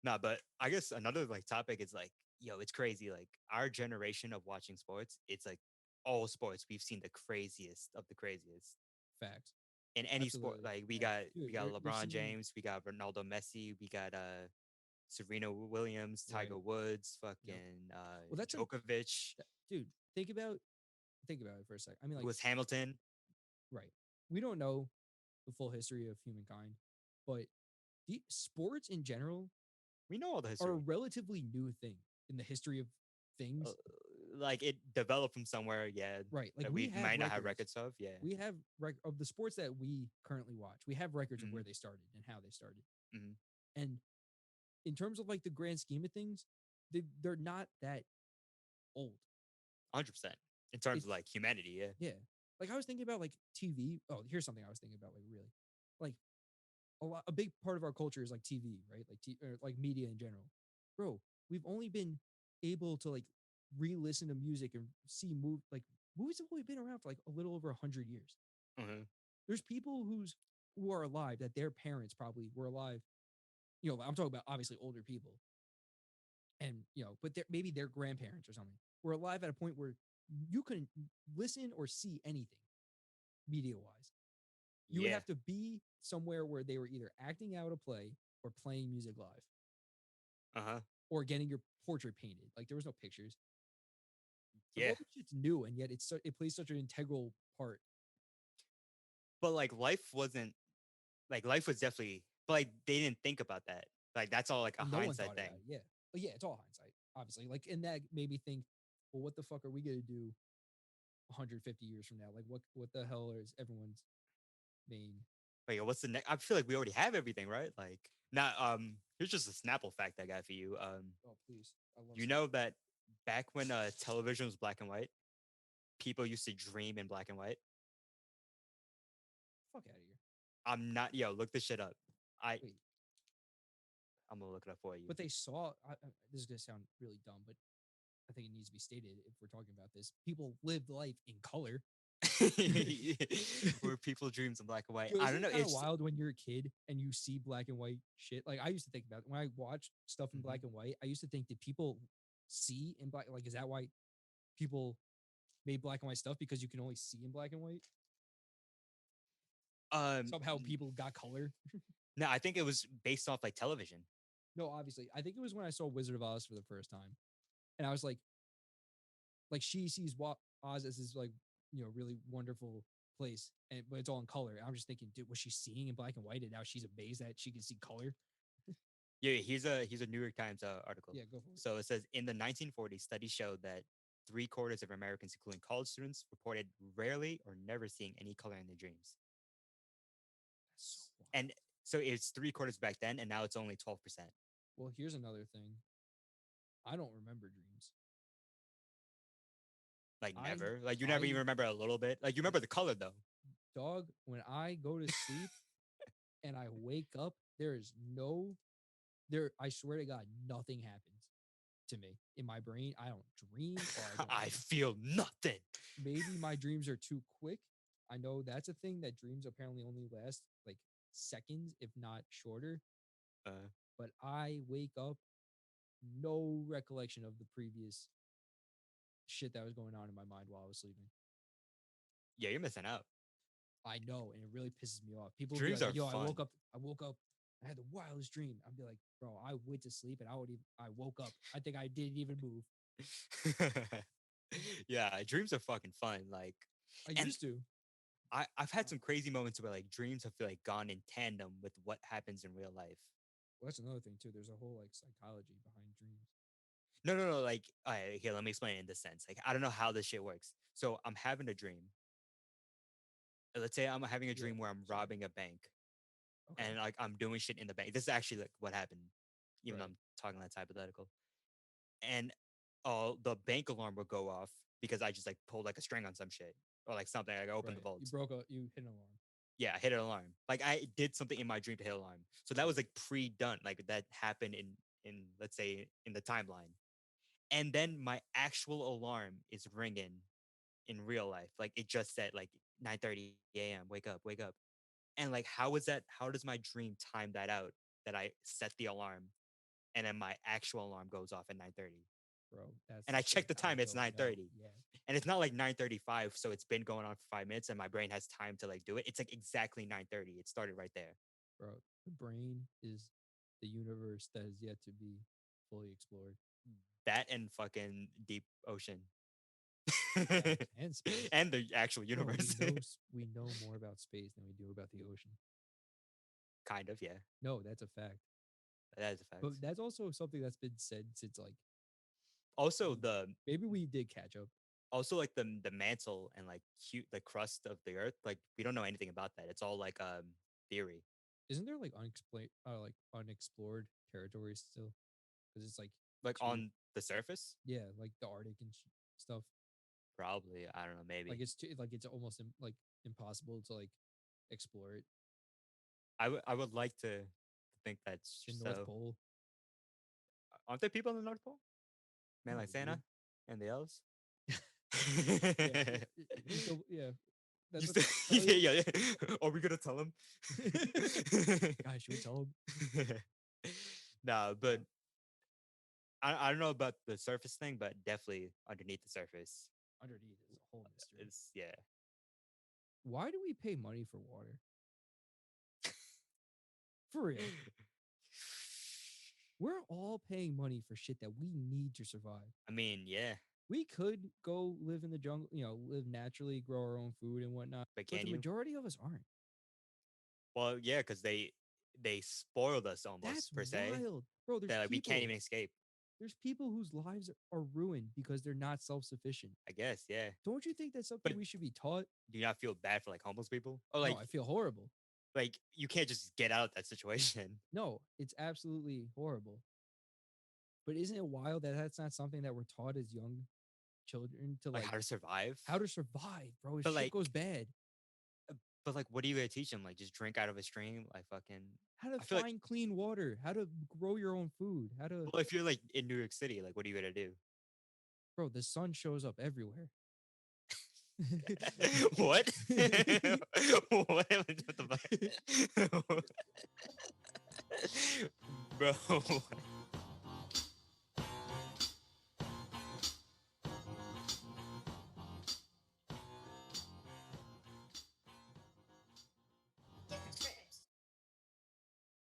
Nah, but I guess another like topic is like, yo, it's crazy. Like our generation of watching sports, it's like all sports. We've seen the craziest of the craziest Facts. in any sport. Absolutely. Like we And got dude, we got they're LeBron seeing James, we got Ronaldo Messi, we got Serena Williams, Tiger right. Woods, Yep. fucking Well, that's like, Djokovic, dude. Think about it for a sec. I mean, like, Lewis Hamilton. right. We don't know the full history of humankind, but the sports in general We know all the are a history. relatively new thing in the history of Uh, things. like it developed from somewhere, yeah, Right. Like that we we have might not have records. records of, yeah. We have of the sports that we currently watch. We have records of Mm-hmm, where they started and how they started. mm-hmm. And in terms of like the grand scheme of things, they're not that old. 100% in terms It's of like humanity, yeah. yeah. Like I was thinking about like TV. Oh, here's something I was thinking about. Like really, like a big part of our culture is like TV, right? Like or like media in general. Bro, we've only been able to like re-listen to music and see movies have only been around for like a little over 100 years. Mm-hmm. There's people who are alive that their parents probably were alive. I'm talking about obviously older people, and but maybe their grandparents or something were alive at a point where you couldn't listen or see anything media wise. You would Yeah. have to be somewhere where they were either acting out a play or playing music live Uh-huh. or getting your portrait painted. Like there was no pictures. Like Yeah. all this shit's new, and yet it plays such an integral part. But life was definitely, but like they didn't think about that. Like that's all like a Well, no one hindsight thought thing. about it. Yeah, but yeah, it's all hindsight, obviously. Like, and that made me think, well, what the fuck are we gonna do 150 years from now? Like, what the hell is everyone's main? Like what's the next? I feel like we already have everything, right? Like not here's just a Snapple fact I got for you. Oh, please, I love You know that back when television was black and white, people used to dream in black and white. fuck out of here. I'm not look this shit up. I Wait, I'm gonna look it up for you. but they saw. This is gonna sound really dumb, but I think it needs to be stated if we're talking about this. People lived life in color. Where people dreams in black and white. Yo, I isn't don't know. it kind of It's wild when you're a kid and you see black and white shit? Like I used to think about it when I watched stuff in Mhm. black and white. I used to think, did people see in black? Like, is that why people made black and white stuff because you can only see in black and white? Somehow people got color. no, I think it was based off like television. No, obviously, I think it was when I saw Wizard of Oz for the first time, and I was like she sees Oz as this like really wonderful place, and but it's all in color. I'm just thinking, dude, was she seeing in black and white, and now she's amazed that she can see color? Yeah, here's a New York Times article. Yeah, go for it. So it says in the 1940s, studies showed that 3/4 of Americans, including college students, reported rarely or never seeing any color in their dreams. That's so wild. And so it's 3/4 back then, and now it's only 12%. Well, here's another thing. I don't remember dreams. Like I never. Like you never I even remember a little bit. Like you remember the color though. dog, when I go to sleep and I wake up, there is no there I swear to God, nothing happens to me in my brain. I don't dream or I don't I feel nothing. maybe my dreams are too quick. I know that's a thing that dreams apparently only last like seconds, if not shorter. Uh, But I wake up, no recollection of the previous shit that was going on in my mind while I was sleeping. yeah, you're missing out. I know, and it really pisses me off. People will be Dreams like, are "Yo, fun. I woke up, I had the wildest dream." I'd be like, "Bro, I went to sleep and I woke up. I think I didn't even move. Yeah, dreams are fucking fun. Like, I and used to." I've had some crazy moments where like dreams have like gone in tandem with what happens in real life. Well, that's another thing too. There's a whole like psychology behind dreams. No. Like, all right, here, let me explain it in this sense. Like, I don't know how this shit works. So I'm having a dream. Let's say I'm having a Yeah. dream where I'm Sorry. robbing a bank, Okay. and like I'm doing shit in the bank. This is actually like what happened, even though Right. I'm talking that's hypothetical. And the bank alarm would go off because I just like pulled like a string on some shit or like something. Like I opened Right. the vault. You hit an alarm. Yeah, I hit an alarm. Like I did something in my dream to hit alarm. So that was like pre-done. Like that happened in let's say in the timeline. And then my actual alarm is ringing in real life. Like it just said like 9:30 a.m. Wake up, wake up. And like how is that? How does my dream time that out that I set the alarm and then my actual alarm goes off at 9:30? Bro, that's And I the check shit the I time, it's don't know. 9:30. Yeah. And it's not like 9:35, so it's been going on for 5 minutes and my brain has time to like do it. It's like exactly 9:30. It started right there. Bro, the brain is the universe that is yet to be fully explored. That and fucking deep ocean. That and space. And the actual Bro, universe. we know more about space than we do about the ocean. Kind of, yeah. No, that's a fact. That is a fact. But that's also something that's been said since like Also maybe we did catch up. also like the mantle and like cute the crust of the earth, like we don't know anything about that. It's all like theory. Isn't there like unexplored territories still? Because it's like Like too on the surface? yeah, like the Arctic and stuff. Probably. I don't know, maybe. Like it's too like it's almost like impossible to like explore it. I would like to think that's The North so. Pole. Aren't there people in the North Pole? Man like Probably. Santa and the elves? Yeah, you still yeah. That's You what still, they tell you. yeah. Are we gonna tell him? Guys, should we tell him? Nah, but I don't know about the surface thing, but definitely underneath the surface. Underneath is a whole mystery. It's yeah. Why do we pay money for water? For real. We're all paying money for shit that we need to survive. I mean, yeah, We could go live in the jungle, live naturally, grow our own food and whatnot. but But can the you? majority of us aren't. Well, yeah, because they spoiled us That's almost per se wild. Bro, that like, we can't even escape. there's people whose lives are ruined because they're not self-sufficient. I guess, yeah. Don't you think that's something But we should be taught? do you not feel bad for like homeless people? Or No, I feel horrible. like you can't just get out of that situation. No, it's absolutely horrible. But isn't it wild that that's not something that we're taught as young children to Like like how to survive. how to survive, bro? If But shit like, goes bad, but like, what are you gonna teach them? Like, just drink out of a stream? Like, fucking. how to I feel like, find clean water, how to grow your own food, how to well, if you're like in New York City, like, what are you gonna do? bro, the sun shows up everywhere. What? What the fuck? Bro,